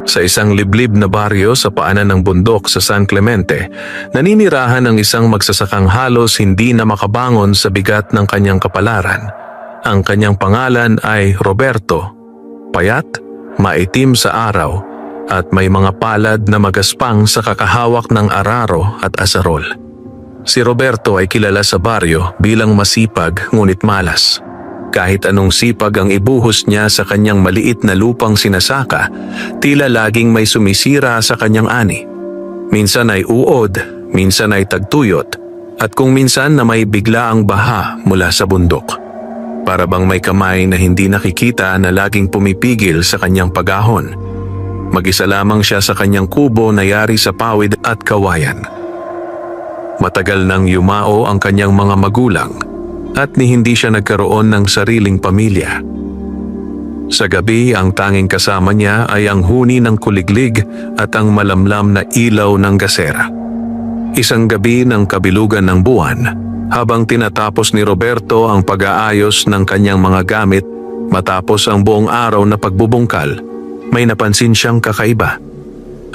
Sa isang liblib na baryo sa paanan ng bundok sa San Clemente, naninirahan ang isang magsasakang halos hindi na makabangon sa bigat ng kanyang kapalaran. Ang kanyang pangalan ay Roberto. Payat, maitim sa araw, at may mga palad na magaspang sa kakahawak ng araro at asarol. Si Roberto ay kilala sa baryo bilang masipag ngunit malas. Kahit anong sipag ang ibuhos niya sa kanyang maliit na lupang sinasaka, tila laging may sumisira sa kanyang ani. Minsan ay uod, minsan ay tagtuyot, at kung minsan na may bigla ang baha mula sa bundok. Para bang may kamay na hindi nakikita na laging pumipigil sa kanyang pagahon. Mag-isa lamang siya sa kanyang kubo na yari sa pawid at kawayan. Matagal nang yumao ang kanyang mga magulang at ni hindi siya nagkaroon ng sariling pamilya. Sa gabi, ang tanging kasama niya ay ang huni ng kuliglig at ang malamlam na ilaw ng gasera. Isang gabi ng kabilugan ng buwan, habang tinatapos ni Roberto ang pag-aayos ng kanyang mga gamit matapos ang buong araw na pagbubungkal, may napansin siyang kakaiba.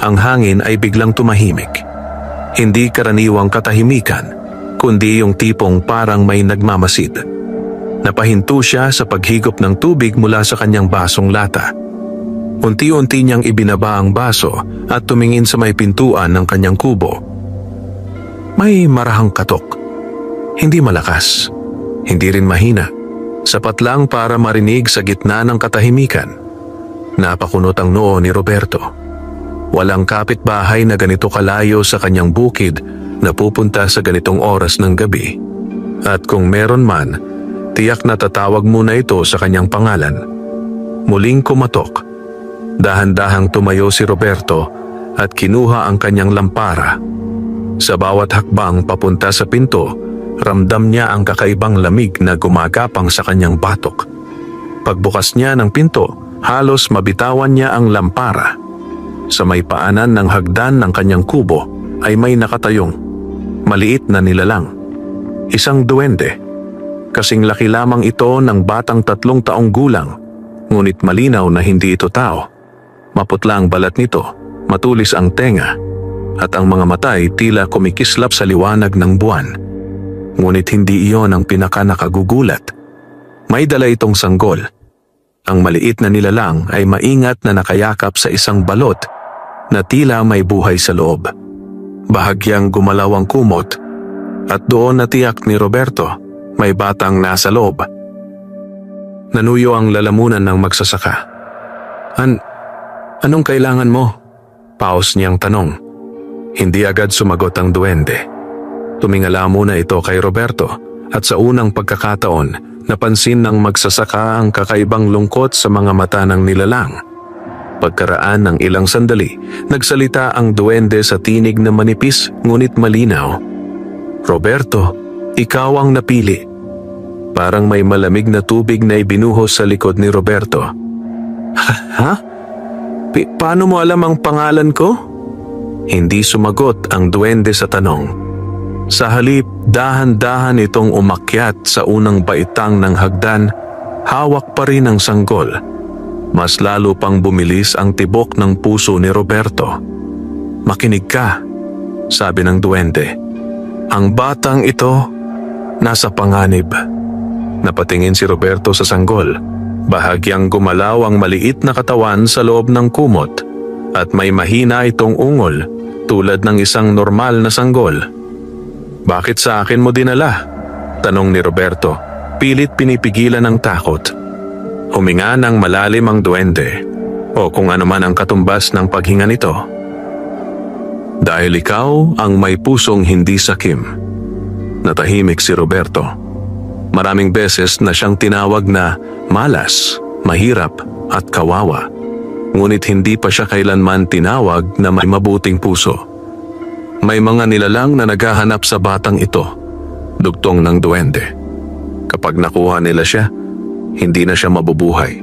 Ang hangin ay biglang tumahimik. Hindi karaniwang katahimikan, kundi yung tipong parang may nagmamasid. Napahinto siya sa paghigop ng tubig mula sa kanyang basong lata. Unti-unti niyang ibinaba ang baso at tumingin sa may pintuan ng kanyang kubo. May marahang katok. Hindi malakas, hindi rin mahina. Sapat lang para marinig sa gitna ng katahimikan. Napakunot ang noo ni Roberto. Walang kapitbahay na ganito kalayo sa kanyang bukid na pupunta sa ganitong oras ng gabi. At kung meron man, tiyak na tatawag muna ito sa kanyang pangalan. Muling kumatok. Dahan-dahang tumayo si Roberto at kinuha ang kanyang lampara. Sa bawat hakbang papunta sa pinto, ramdam niya ang kakaibang lamig na gumagapang sa kanyang batok. Pagbukas niya ng pinto, halos mabitawan niya ang lampara. Sa may paanan ng hagdan ng kanyang kubo ay may nakatayong maliit na nilalang. Isang duwende. Kasing laki lamang ito ng batang 3 taong gulang, ngunit malinaw na hindi ito tao. Maputla ang balat nito, matulis ang tenga, at ang mga mata ay tila kumikislap sa liwanag ng buwan. Ngunit hindi iyon ang pinaka-nakagugulat. May dala itong sanggol. Ang maliit na nilalang ay maingat na nakayakap sa isang balot na tila may buhay sa loob. Bahagyang gumalaw ang kumot at doon natiyak ni Roberto may batang nasa loob. Nanuyo ang lalamunan ng magsasaka. Anong kailangan mo? Paus niyang tanong. Hindi agad sumagot ang duwende. Tumingala muna ito kay Roberto at sa unang pagkakataon napansin ng magsasaka ang kakaibang lungkot sa mga mata ng nilalang. Pagkaraan ng ilang sandali, nagsalita ang duwende sa tinig na manipis ngunit malinaw. Roberto, ikaw ang napili. Parang may malamig na tubig na ibinuhos sa likod ni Roberto. Ha? Paano mo alam ang pangalan ko? Hindi sumagot ang duwende sa tanong. Sa halip, dahan-dahan itong umakyat sa unang baitang ng hagdan, hawak pa rin ang sanggol. Mas lalo pang bumilis ang tibok ng puso ni Roberto. Makinig ka, sabi ng duwende. Ang batang ito, nasa panganib. Napatingin si Roberto sa sanggol. Bahagyang gumalaw ang maliit na katawan sa loob ng kumot at may mahina itong ungol tulad ng isang normal na sanggol. Bakit sa akin mo dinala? Tanong ni Roberto, pilit pinipigilan ng takot. Huminga ng malalim ang duwende o kung ano man ang katumbas ng paghinga nito. Dahil ikaw ang may pusong hindi sakim. Natahimik si Roberto. Maraming beses na siyang tinawag na malas, mahirap at kawawa. Ngunit hindi pa siya kailanman tinawag na may mabuting puso. May mga nilalang na naghahanap sa batang ito, dugtong ng duwende. Kapag nakuha nila siya, hindi na siya mabubuhay.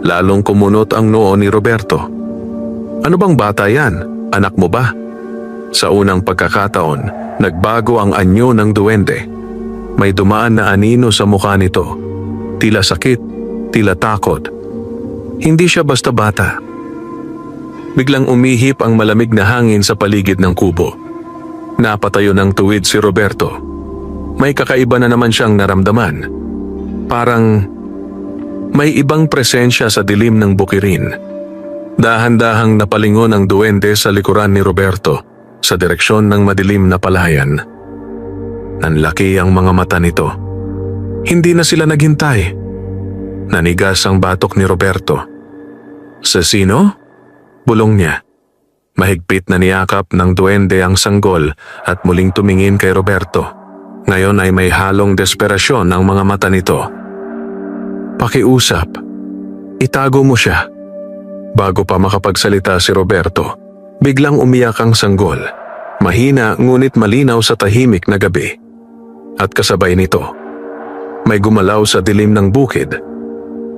Lalong kumunot ang noo ni Roberto. Ano bang bata yan? Anak mo ba? Sa unang pagkakataon, nagbago ang anyo ng duwende. May dumaan na anino sa mukha nito. Tila sakit, tila takot. Hindi siya basta bata. Biglang umihip ang malamig na hangin sa paligid ng kubo. Napatayo ng tuwid si Roberto. May kakaiba na naman siyang naramdaman. Parang may ibang presensya sa dilim ng bukirin. Dahan-dahang napalingon ang duwende sa likuran ni Roberto sa direksyon ng madilim na palayan. Nanlaki ang mga mata nito. Hindi na sila naghintay. Nanigas ang batok ni Roberto. Sa sino? Bulong niya. Mahigpit na niyakap ng duwende ang sanggol at muling tumingin kay Roberto. Ngayon ay may halong desperasyon ang mga mata nito. Pakiusap. Itago mo siya. Bago pa makapagsalita si Roberto, biglang umiyak ang sanggol. Mahina ngunit malinaw sa tahimik na gabi. At kasabay nito, may gumalaw sa dilim ng bukid.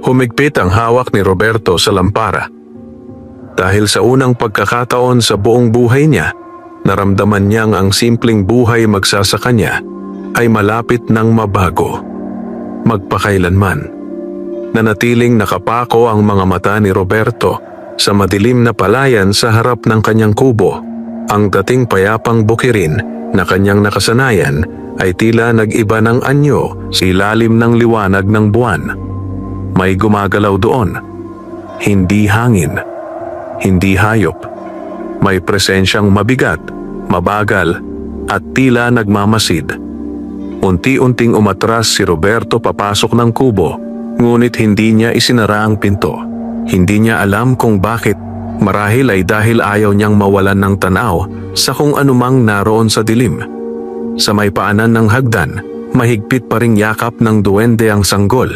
Humigpit ang hawak ni Roberto sa lampara. Dahil sa unang pagkakataon sa buong buhay niya, naramdaman niyang ang simpleng buhay magsasaka niya ay malapit ng mabago. Magpakailanman. Nanatiling nakapako ang mga mata ni Roberto sa madilim na palayan sa harap ng kanyang kubo. Ang dating payapang bukirin na kanyang nakasanayan ay tila nag-iba ng anyo sa ilalim ng liwanag ng buwan. May gumagalaw doon. Hindi hangin. Hindi hayop. May presensyang mabigat, mabagal, at tila nagmamasid. Unti-unting umatras si Roberto papasok ng kubo, ngunit hindi niya isinara ang pinto. Hindi niya alam kung bakit. Marahil ay dahil ayaw niyang mawalan ng tanaw sa kung anumang naroon sa dilim. Sa may paanan ng hagdan, mahigpit pa ring yakap ng duwende ang sanggol.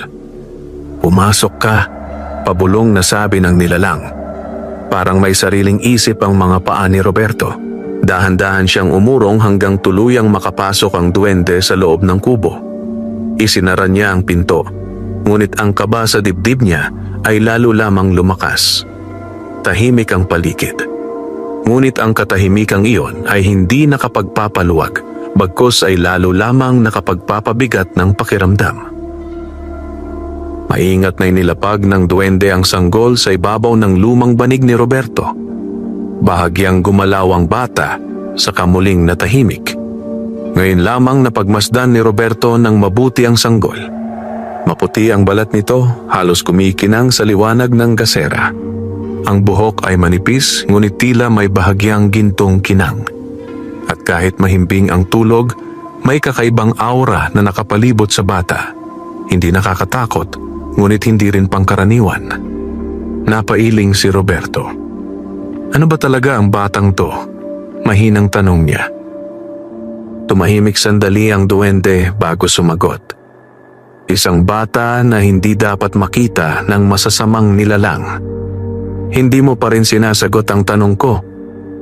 Pumasok ka, pabulong na sabi ng nilalang. Parang may sariling isip ang mga paa ni Roberto. Dahan-dahan siyang umurong hanggang tuluyang makapasok ang duwende sa loob ng kubo. Isinara niya ang pinto, ngunit ang kaba sa dibdib niya ay lalo lamang lumakas. Tahimik ang paligid. Ngunit ang katahimikang iyon ay hindi nakapagpapaluwag, bagkus ay lalo lamang nakapagpapabigat ng pakiramdam. Maingat na inilapag ng duwende ang sanggol sa ibabaw ng lumang banig ni Roberto. Bahagyang gumalaw ang bata sa kamuling na tahimik. Ngayon lamang napagmasdan ni Roberto ng mabuti ang sanggol. Maputi ang balat nito, halos kumikinang sa liwanag ng gasera. Ang buhok ay manipis, ngunit tila may bahagyang gintong kinang. At kahit mahimbing ang tulog, may kakaibang aura na nakapalibot sa bata. Hindi nakakatakot, ngunit hindi rin pangkaraniwan. Napailing si Roberto. Ano ba talaga ang batang to? Mahinang tanong niya. Tumahimik sandali ang duwende bago sumagot. Isang bata na hindi dapat makita ng masasamang nilalang. Hindi mo pa rin sinasagot ang tanong ko,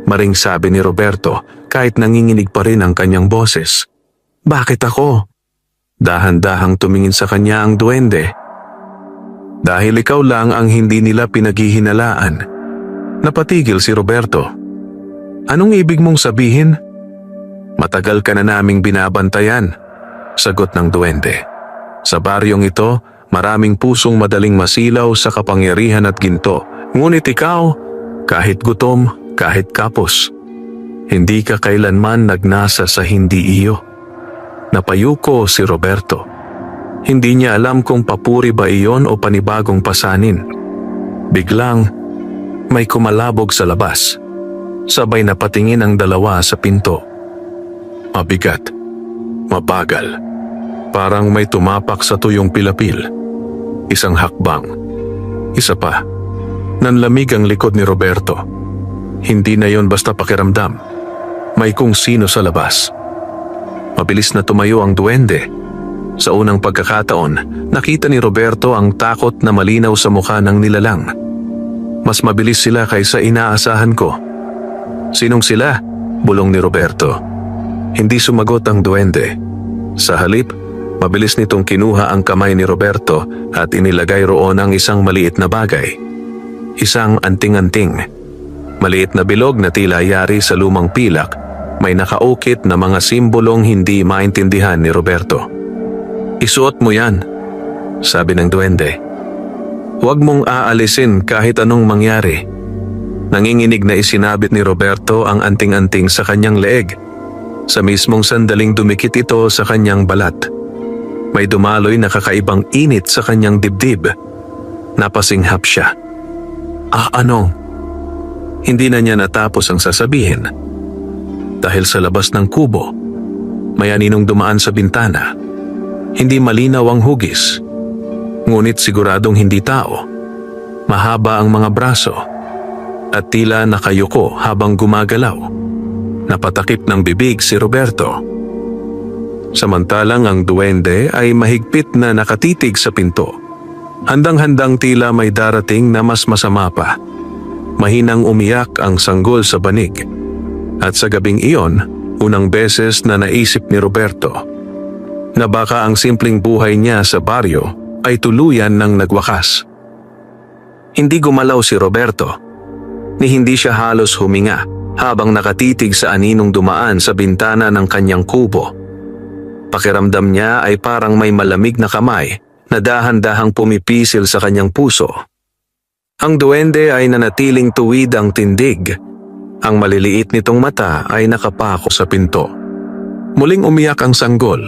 maring sabi ni Roberto kahit nanginginig pa rin ang kanyang boses. Bakit ako? Dahan-dahang tumingin sa kanya ang duwende. Dahil ikaw lang ang hindi nila pinaghihinalaan. Napatigil si Roberto. Anong ibig mong sabihin? Matagal ka na naming binabantayan, sagot ng duwende. Sa baryong ito, maraming pusong madaling masilaw sa kapangyarihan at ginto. Ngunit ikaw, kahit gutom, kahit kapos, hindi ka kailanman nagnasa sa hindi iyo. Napayuko si Roberto. Hindi niya alam kung papuri ba iyon o panibagong pasanin. Biglang, may kumalabog sa labas. Sabay na patingin ang dalawa sa pinto. Mabigat, mabagal, parang may tumapak sa tuyong pilapil. Isang hakbang, isa pa. Nanlamig ang likod ni Roberto. Hindi na yon basta pakiramdam. May kung sino sa labas. Mabilis na tumayo ang duwende. Sa unang pagkakataon, nakita ni Roberto ang takot na malinaw sa mukha ng nilalang. Mas mabilis sila kaysa inaasahan ko. Sinong sila? Bulong ni Roberto. Hindi sumagot ang duwende. Sa halip, mabilis nitong kinuha ang kamay ni Roberto at inilagay roon ang isang maliit na bagay. Isang anting-anting. Maliit na bilog na tila yari sa lumang pilak, may nakaukit na mga simbolong hindi maintindihan ni Roberto. Isuot mo yan, sabi ng duwende. Huwag mong aalisin kahit anong mangyari. Nanginginig na isinabit ni Roberto ang anting-anting sa kanyang leeg. Sa mismong sandaling dumikit ito sa kanyang balat. May dumaloy na kakaibang init sa kanyang dibdib. Napasinghap siya. Ano? Hindi na niya natapos ang sasabihin. Dahil sa labas ng kubo, may aninong dumaan sa bintana. Hindi malinaw ang hugis. Ngunit siguradong hindi tao. Mahaba ang mga braso at tila nakayuko habang gumagalaw. Napatakip ng bibig si Roberto. Samantalang ang duwende ay mahigpit na nakatitig sa pinto. Handang-handang tila may darating na mas masama pa. Mahinang umiyak ang sanggol sa banig. At sa gabing iyon, unang beses na naisip ni Roberto na baka ang simpleng buhay niya sa baryo ay tuluyan ng nagwakas. Hindi gumalaw si Roberto, ni hindi siya halos huminga habang nakatitig sa aninong dumaan sa bintana ng kanyang kubo. Pakiramdam niya ay parang may malamig na kamay na dahan-dahang pumipisil sa kanyang puso. Ang duwende ay nanatiling tuwid ang tindig. Ang maliliit nitong mata ay nakapako sa pinto. Muling umiyak ang sanggol.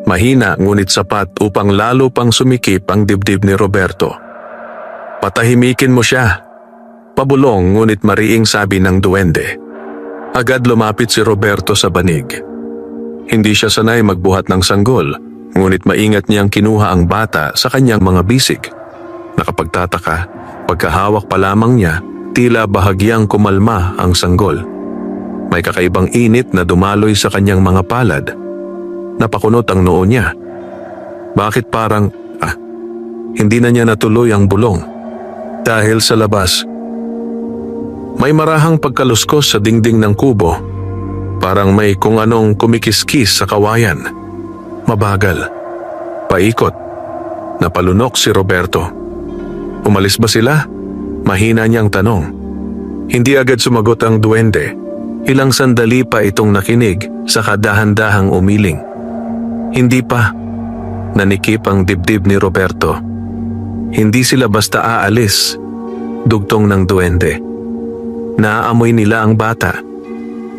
Mahina ngunit sapat upang lalo pang sumikip ang dibdib ni Roberto. Patahimikin mo siya. Pabulong ngunit mariing sabi ng duwende. Agad lumapit si Roberto sa banig. Hindi siya sanay magbuhat ng sanggol, ngunit maingat niyang kinuha ang bata sa kanyang mga bisig. Nakapagtataka, pagkahawak pa lamang niya, tila bahagyang kumalma ang sanggol. May kakaibang init na dumaloy sa kanyang mga palad. Napakunot ang noo niya. Bakit parang, hindi na niya natuloy ang bulong. Dahil sa labas, may marahang pagkaluskos sa dingding ng kubo. Parang may kung anong kumikiskis sa kawayan. Mabagal. Paikot. Napalunok si Roberto. Umalis ba sila? Mahina niyang tanong. Hindi agad sumagot ang duwende. Ilang sandali pa itong nakinig sa kadahan-dahang umiling. Hindi pa. Nanikip ang dibdib ni Roberto. Hindi sila basta aalis. Dugtong ng duwende. Naaamoy nila ang bata.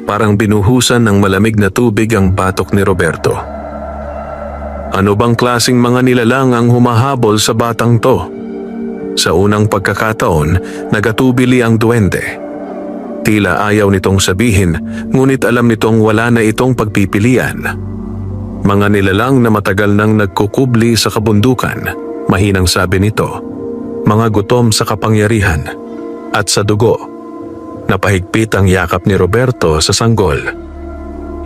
Parang binuhusan ng malamig na tubig ang batok ni Roberto. Ano bang klaseng mga nilalang ang humahabol sa batang to? Sa unang pagkakataon, nagatubili ang duwende. Tila ayaw nitong sabihin, ngunit alam nitong wala na itong pagpipilian. Mga nilalang na matagal nang nagkukubli sa kabundukan, mahinang sabi nito, mga gutom sa kapangyarihan at sa dugo. Napahigpit ang yakap ni Roberto sa sanggol.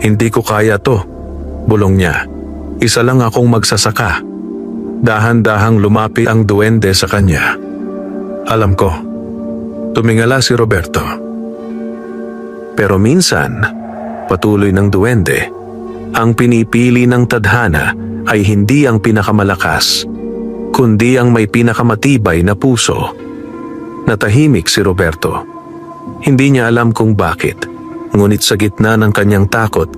Hindi ko kaya to, bulong niya. Isa lang akong magsasaka. Dahan-dahang lumapit ang duwende sa kanya. Alam ko, tumingala si Roberto. Pero minsan, patuloy ng duwende, ang pinipili ng tadhana ay hindi ang pinakamalakas, kundi ang may pinakamatibay na puso. Natahimik si Roberto. Hindi niya alam kung bakit, ngunit sa gitna ng kanyang takot,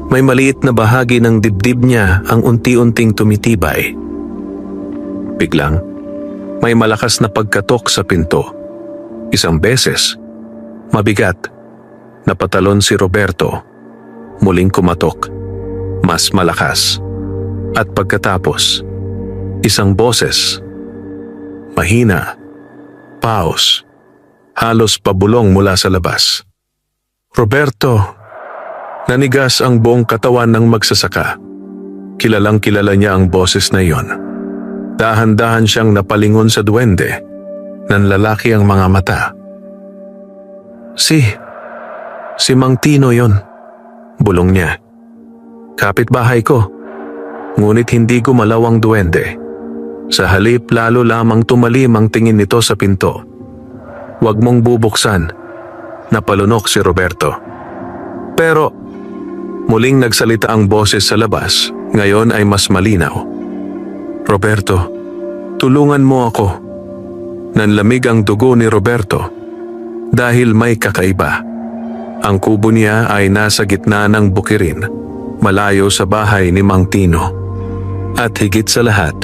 may maliit na bahagi ng dibdib niya ang unti-unting tumitibay. Biglang, may malakas na pagkatok sa pinto. Isang beses, mabigat, napatalon si Roberto. Muling kumatok, mas malakas. At pagkatapos, isang boses, mahina, paus, halos pabulong mula sa labas. Roberto, nanigas ang buong katawan ng magsasaka. Kilalang kilala niya ang boses na iyon. Dahan-dahan siyang napalingon sa duwende. Nanlalaki ang mga mata. Si Mang Tino yon, bulong niya. Kapitbahay ko. Ngunit hindi gumalaw ang duwende. Sa halip lalo lamang tumalim ang tingin nito sa pinto. Huwag mong bubuksan, napalunok si Roberto. Pero, muling nagsalita ang boses sa labas, ngayon ay mas malinaw. Roberto, tulungan mo ako. Nanlamig ang dugo ni Roberto dahil may kakaiba. Ang kubo niya ay nasa gitna ng bukirin, malayo sa bahay ni Mang Tino. At higit sa lahat,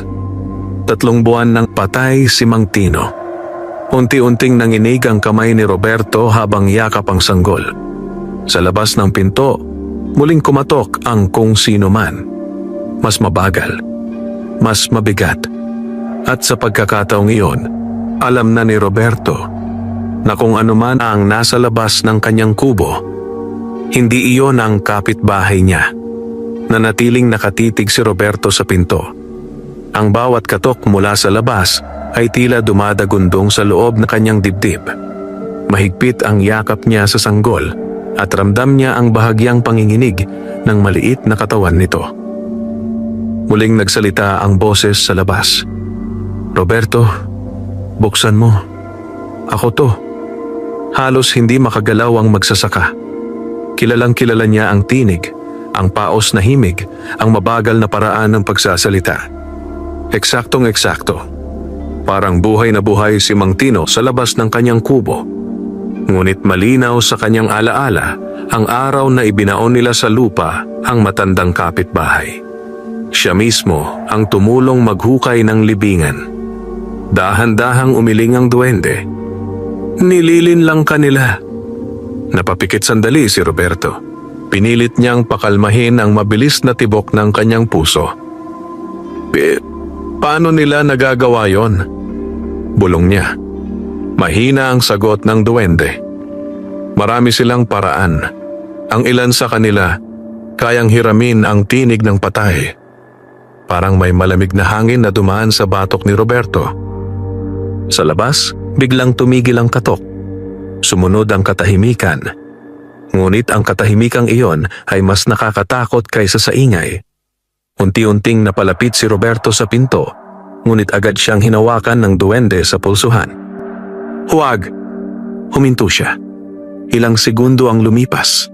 3 buwan nang patay si Mang Tino. Unti-unting nanginig ang kamay ni Roberto habang yakap ang sanggol. Sa labas ng pinto, muling kumatok ang kung sino man. Mas mabagal, mas mabigat. At sa pagkakataong iyon, alam na ni Roberto na kung ano man ang nasa labas ng kanyang kubo, hindi iyon ang kapitbahay niya. Nanatiling nakatitig si Roberto sa pinto. Ang bawat katok mula sa labas ay tila dumadagundong sa loob na kanyang dibdib. Mahigpit ang yakap niya sa sanggol at ramdam niya ang bahagyang panginginig ng maliit na katawan nito. Muling nagsalita ang boses sa labas. "Roberto, buksan mo. Ako to." Halos hindi makagalaw ang magsasaka. Kilalang kilala niya ang tinig, ang paos na himig, ang mabagal na paraan ng pagsasalita. Eksaktong-eksakto. Parang buhay na buhay si Mang Tino sa labas ng kanyang kubo. Ngunit malinaw sa kanyang alaala ang araw na ibinaon nila sa lupa ang matandang kapitbahay. Siya mismo ang tumulong maghukay ng libingan. Dahan-dahang umiling ang duwende. Nililin lang kanila. Napapikit sandali si Roberto. Pinilit niyang pakalmahin ang mabilis na tibok ng kanyang puso. Paano nila nagagawa yon? Bulong niya. Mahina ang sagot ng duwende. Marami silang paraan. Ang ilan sa kanila, kayang hiramin ang tinig ng patay. Parang may malamig na hangin na dumaan sa batok ni Roberto. Sa labas, biglang tumigil ang katok. Sumunod ang katahimikan. Ngunit ang katahimikang iyon ay mas nakakatakot kaysa sa ingay. Unti-unting napalapit si Roberto sa pinto, ngunit agad siyang hinawakan ng duwende sa pulsuhan. "Huwag!" Huminto siya. Ilang segundo ang lumipas.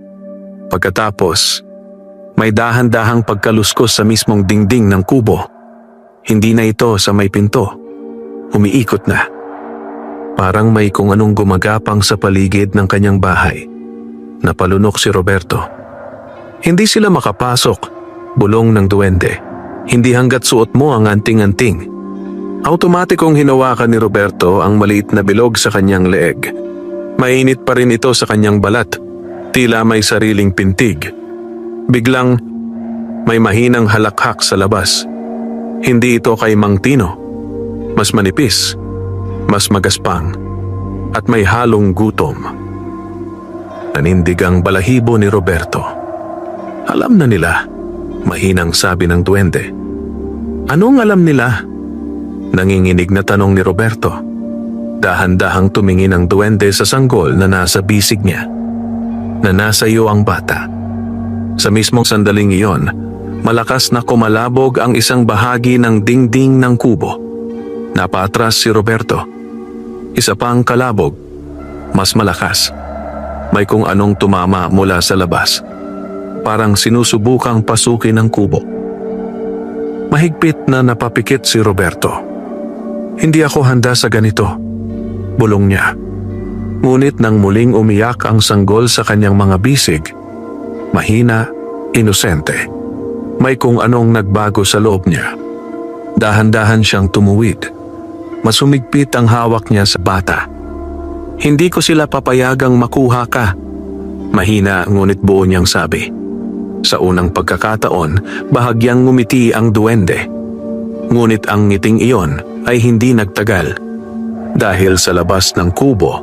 Pagkatapos, may dahan-dahang pagkaluskos sa mismong dingding ng kubo. Hindi na ito sa may pinto. Umiikot na. Parang may kung anong gumagapang sa paligid ng kanyang bahay. Napalunok si Roberto. Hindi sila makapasok, bulong ng duwende. Hindi hanggat suot mo ang anting-anting. Automatikong hinawakan ni Roberto ang maliit na bilog sa kanyang leeg. Mainit pa rin ito sa kanyang balat, tila may sariling pintig. Biglang may mahinang halakhak sa labas. Hindi ito kay Mang Tino. Mas manipis, mas magaspang, at may halong gutom. Nanindig ang balahibo ni Roberto. Alam na nila, mahinang sabi ng duwende. Anong alam nila? Nanginginig na tanong ni Roberto. Dahan-dahang tumingin ang duwende sa sanggol na nasa bisig niya. Na nasa iyo ang bata. Sa mismong sandaling iyon, malakas na kumalabog ang isang bahagi ng dingding ng kubo. Napaatras si Roberto. Isa pang kalabog, mas malakas. May kung anong tumama mula sa labas. Parang sinusubukang pasukin ang kubo. Mahigpit na napapikit si Roberto. Hindi ako handa sa ganito, bulong niya. Ngunit nang muling umiyak ang sanggol sa kanyang mga bisig, mahina, inosente. May kung anong nagbago sa loob niya. Dahan-dahan siyang tumuwid. Masumigpit ang hawak niya sa bata. Hindi ko sila papayagang makuha ka. Mahina ngunit buo niyang sabi. Sa unang pagkakataon, bahagyang ngumiti ang duwende. Ngunit ang ngiting iyon ay hindi nagtagal. Dahil sa labas ng kubo,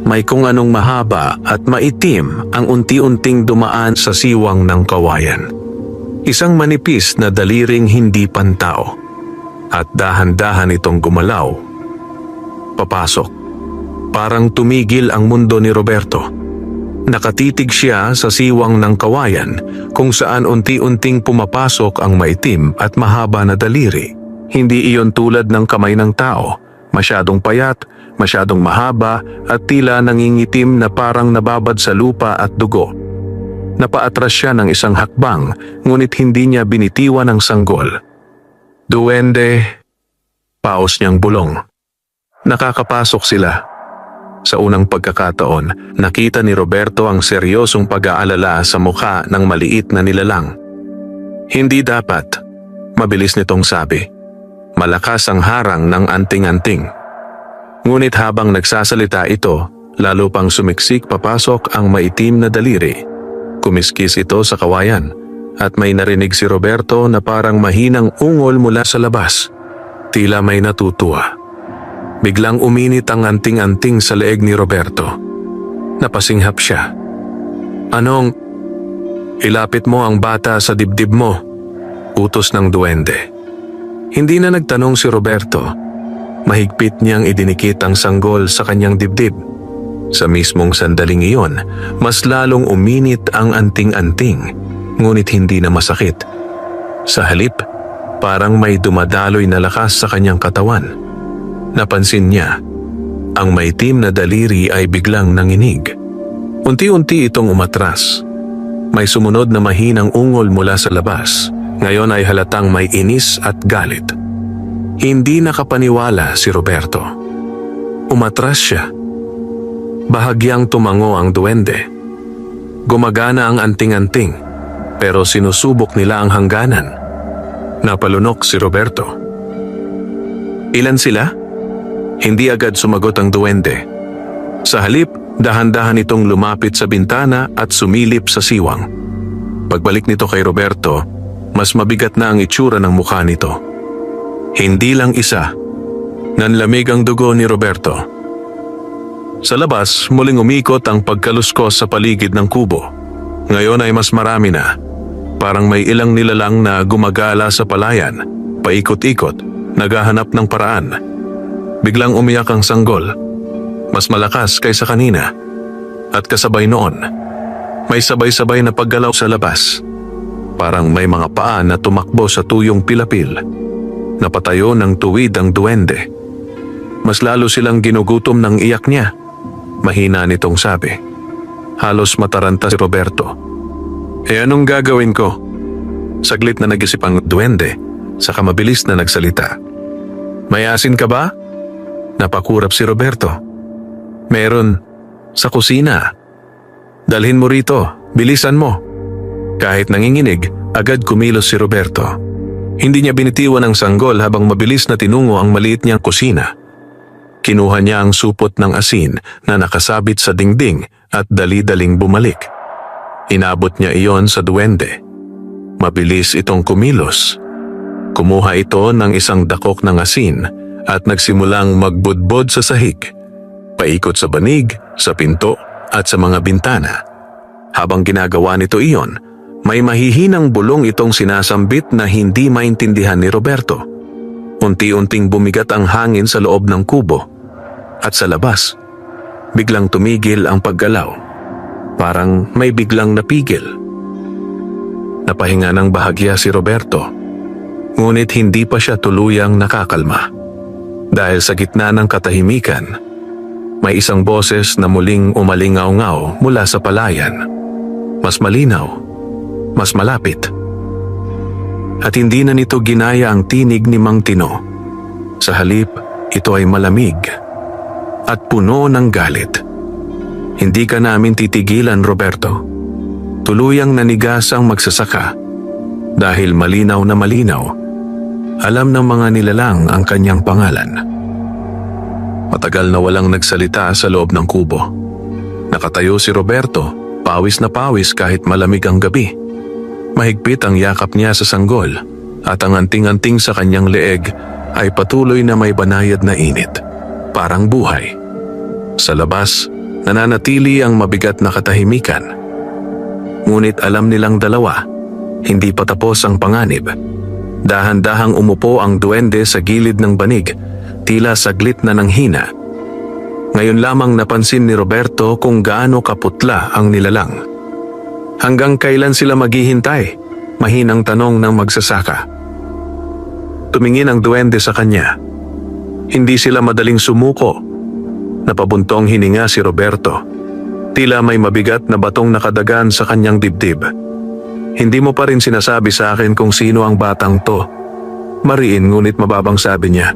may kung anong mahaba at maitim ang unti-unting dumaan sa siwang ng kawayan. Isang manipis na daliring hindi pantao. At dahan-dahan itong gumalaw. Papasok. Parang tumigil ang mundo ni Roberto. Nakatitig siya sa siwang ng kawayan kung saan unti-unting pumapasok ang maitim at mahaba na daliri. Hindi iyon tulad ng kamay ng tao, masyadong payat, masyadong mahaba at tila nangingitim na parang nababad sa lupa at dugo. Napaatras siya ng isang hakbang ngunit hindi niya binitiwan ang sanggol. Duwende, paos niyang bulong. Nakakapasok sila. Sa unang pagkakataon, nakita ni Roberto ang seryosong pag-aalala sa mukha ng maliit na nilalang. Hindi dapat, mabilis nitong sabi. Malakas ang harang ng anting-anting. Ngunit habang nagsasalita ito, lalo pang sumiksik papasok ang maitim na daliri. Kumiskis ito sa kawayan at may narinig si Roberto na parang mahinang ungol mula sa labas. Tila may natutuwa. Biglang uminit ang anting-anting sa leeg ni Roberto. Napasinghap siya. "Anong? Ilapit mo ang bata sa dibdib mo," utos ng duwende. Hindi na nagtanong si Roberto. Mahigpit niyang idinikit ang sanggol sa kanyang dibdib. Sa mismong sandaling iyon, mas lalong uminit ang anting-anting, ngunit hindi na masakit. Sa halip, parang may dumadaloy na lakas sa kanyang katawan. Napansin niya, ang maitim na daliri ay biglang nanginig. Unti-unti itong umatras. May sumunod na mahinang ungol mula sa labas. Ngayon ay halatang may inis at galit. Hindi nakapaniwala si Roberto. Umatras siya. Bahagyang tumango ang duwende. Gumagana ang anting-anting, pero sinusubok nila ang hangganan. Napalunok si Roberto. "Ilan sila?" Hindi agad sumagot ang duwende. Sa halip, dahan-dahan itong lumapit sa bintana at sumilip sa siwang. Pagbalik nito kay Roberto, mas mabigat na ang itsura ng mukha nito. Hindi lang isa. Nanlamig ang dugo ni Roberto. Sa labas, muling umikot ang pagkaluskos sa paligid ng kubo. Ngayon ay mas marami na. Parang may ilang nilalang na gumagala sa palayan, paikot-ikot, naghahanap ng paraan. Biglang umiyak ang sanggol. Mas malakas kaysa kanina. At kasabay noon, may sabay-sabay na paggalaw sa labas. Parang may mga paa na tumakbo sa tuyong pilapil. Napatayo ng tuwid ang duwende. Mas lalo silang ginugutom ng iyak niya. Mahina nitong sabi. Halos mataranta si Roberto. Anong gagawin ko?" Saglit na nag-isip ang duwende, saka mabilis na nagsalita. "May asin ka ba?" Napakurap si Roberto. "Meron. Sa kusina." "Dalhin mo rito. Bilisan mo." Kahit nanginginig, agad kumilos si Roberto. Hindi niya binitiwan ang sanggol habang mabilis na tinungo ang maliit niyang kusina. Kinuha niya ang supot ng asin na nakasabit sa dingding at dali-daling bumalik. Inabot niya iyon sa duwende. Mabilis itong kumilos. Kumuha ito ng isang dakok ng asin at nagsimulang magbudbod sa sahig, paikot sa banig, sa pinto at sa mga bintana. Habang ginagawa nito iyon, may mahihinang bulong itong sinasambit na hindi maintindihan ni Roberto. Unti-unting bumigat ang hangin sa loob ng kubo. At sa labas, biglang tumigil ang paggalaw. Parang may biglang napigil. Napahinga ng bahagya si Roberto. Ngunit hindi pa siya tuluyang nakakalma. Dahil sa gitna ng katahimikan, may isang boses na muling umalingaw-ngaw mula sa palayan. Mas malinaw, mas malapit. At hindi na nito ginaya ang tinig ni Mang Tino. Sa halip, ito ay malamig at puno ng galit. "Hindi ka namin titigilan, Roberto." Tuluyang nanigas ang magsasaka. Dahil malinaw na malinaw, alam ng mga nilalang ang kanyang pangalan. Matagal na walang nagsalita sa loob ng kubo. Nakatayo si Roberto, pawis na pawis kahit malamig ang gabi. Mahigpit ang yakap niya sa sanggol at ang anting-anting sa kanyang leeg ay patuloy na may banayad na init, parang buhay. Sa labas, nananatili ang mabigat na katahimikan. Ngunit alam nilang dalawa, hindi pa tapos ang panganib. Dahan-dahang umupo ang duwende sa gilid ng banig, tila saglit na nanghina. Ngayon lamang napansin ni Roberto kung gaano kaputla ang nilalang. Hanggang kailan sila maghihintay? Mahinang tanong ng magsasaka. Tumingin ang duwende sa kanya. Hindi sila madaling sumuko. Napabuntong hininga si Roberto. Tila may mabigat na batong nakadagan sa kanyang dibdib. "Hindi mo pa rin sinasabi sa akin kung sino ang batang to." Mariin ngunit mababang sabi niya.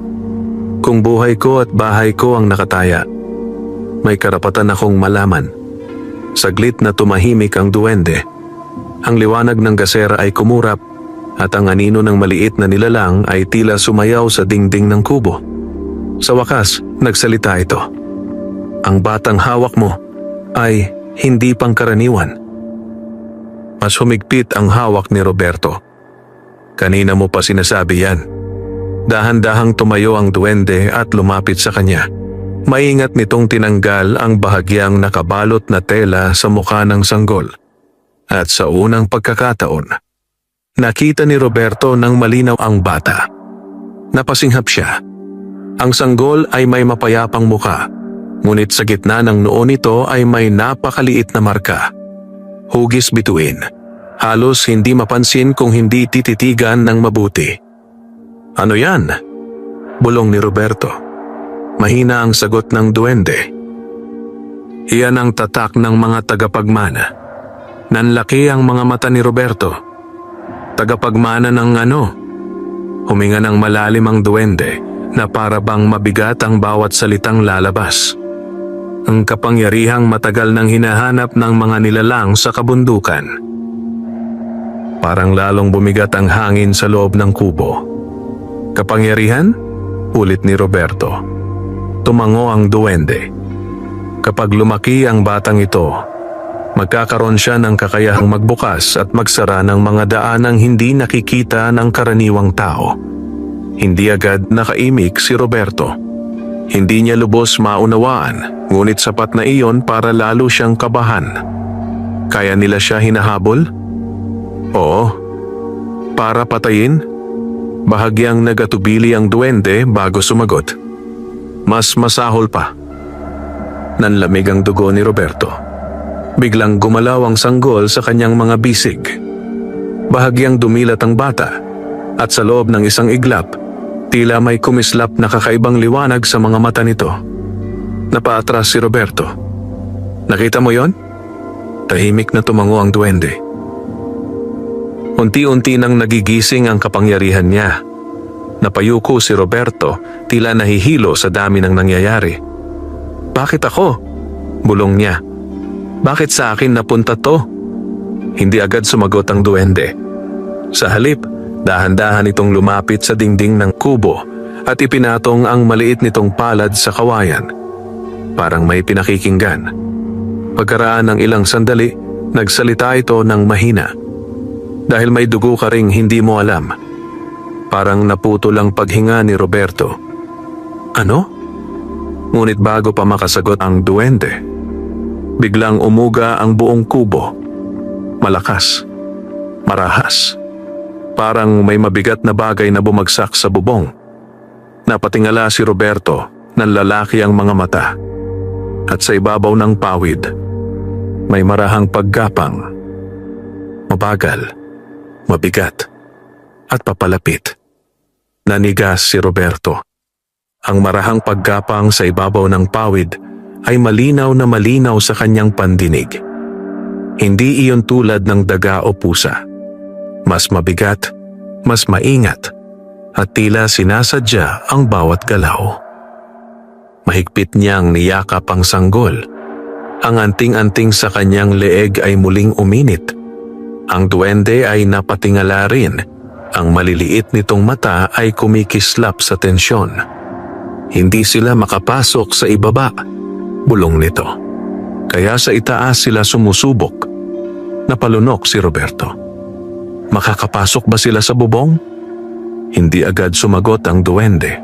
"Kung buhay ko at bahay ko ang nakataya, may karapatan akong malaman." Saglit na tumahimik ang duwende. Ang liwanag ng gasera ay kumurap at ang anino ng maliit na nilalang ay tila sumayaw sa dingding ng kubo. Sa wakas, Nagsalita ito. Ang batang hawak mo ay hindi pangkaraniwan. Mas humigpit ang hawak ni Roberto. Kanina mo pa sinasabi yan. Dahan-dahang tumayo ang duwende at lumapit sa kanya. Maingat nitong tinanggal ang bahagyang nakabalot na tela sa mukha ng sanggol. At sa unang pagkakataon, nakita ni Roberto ng malinaw ang bata. Napasinghap siya. Ang sanggol ay may mapayapang mukha, ngunit sa gitna ng noo nito ay may napakaliit na marka. Hugis bituin. Halos hindi mapansin kung hindi tititigan ng mabuti. Ano yan? Bulong ni Roberto. Mahina ang sagot ng duwende. Iyan ang tatak ng mga tagapagmana. Nanlaki ang mga mata ni Roberto. Tagapagmana ng ano? Huminga ng malalim ang duwende na para bang mabigat ang bawat salitang lalabas. Ang kapangyarihang matagal nang hinahanap ng mga nilalang sa kabundukan. Parang lalong bumigat ang hangin sa loob ng kubo. Kapangyarihan? Ulit ni Roberto. Tumango ang duwende. Kapag lumaki ang batang ito, magkakaroon siya ng kakayahang magbukas at magsara ng mga daanang hindi nakikita ng karaniwang tao. Hindi agad nakaimik si Roberto. Hindi niya lubos maunawaan, ngunit sapat na iyon para lalo siyang kabahan. Kaya nila siya hinahabol? Oo. Para patayin? Bahagyang nagatubili ang duwende bago sumagot. Mas masahol pa. Nanlamig ang dugo ni Roberto. Biglang gumalaw ang sanggol sa kanyang mga bisig. Bahagyang dumilat ang bata at sa loob ng isang iglap, tila may kumislap na kakaibang liwanag sa mga mata nito. Napaatras si Roberto. Nakita mo yon? Tahimik na tumango ang duwende. Unti-unti nang nagigising ang kapangyarihan niya. Napayuko si Roberto, tila nahihilo sa dami ng nangyayari. Bakit ako? Bulong niya. Bakit sa akin napunta to? Hindi agad sumagot ang duwende. Sa halip, dahan-dahan itong lumapit sa dingding ng kubo at ipinatong ang maliit nitong palad sa kawayan. Parang may pinakikinggan. Pagkaraan ng ilang sandali, nagsalita ito ng mahina. Dahil may dugo ka ring hindi mo alam. Parang naputol ang paghinga ni Roberto. Ano? Ngunit bago pa makasagot ang duwende, biglang umuga ang buong kubo. Malakas. Marahas. Parang may mabigat na bagay na bumagsak sa bubong. Napatingala si Roberto, nanlalaki ang mga mata. At sa ibabaw ng pawid, may marahang paggapang. Mabagal, mabigat, at papalapit. Nanigas si Roberto. Ang marahang paggapang sa ibabaw ng pawid ay malinaw na malinaw sa kanyang pandinig. Hindi iyon tulad ng daga o pusa. Mas mabigat, mas maingat, at tila sinasadya ang bawat galaw. Mahigpit niyang niyakap ang sanggol. Ang anting-anting sa kanyang leeg ay muling uminit. Ang duwende ay napatingala rin. Ang maliliit nitong mata ay kumikislap sa tensyon. Hindi sila makapasok sa ibaba, bulong nito. Kaya sa itaas sila sumusubok. Napalunok si Roberto. Makakapasok ba sila sa bubong? Hindi agad sumagot ang duwende.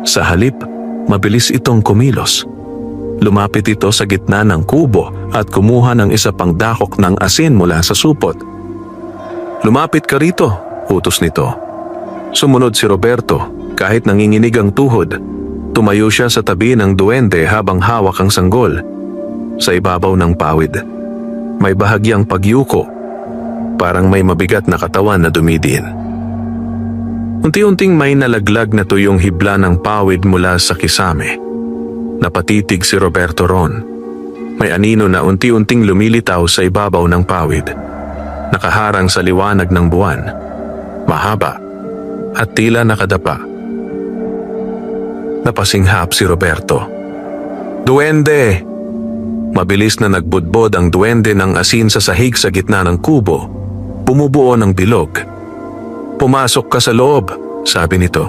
Sa halip, mabilis itong kumilos. Lumapit ito sa gitna ng kubo at kumuha ng isa pang dakok ng asin mula sa supot. Lumapit ka rito, utos nito. Sumunod si Roberto, kahit nanginginig ang tuhod. Tumayo siya sa tabi ng duwende habang hawak ang sanggol. Sa ibabaw ng pawid, may bahagyang pagyuko. Parang may mabigat na katawan na dumidin. Unti-unting may nalaglag na tuyong hibla ng pawid mula sa kisame. Napatitig si Roberto ron. May anino na unti-unting lumilitaw sa ibabaw ng pawid. Nakaharang sa liwanag ng buwan. Mahaba at tila nakadapa. Napasinghap si Roberto. Duwende! Mabilis na nagbudbod ang duwende ng asin sa sahig sa gitna ng kubo. Bumubuo ng bilog. Pumasok ka sa loob, sabi nito.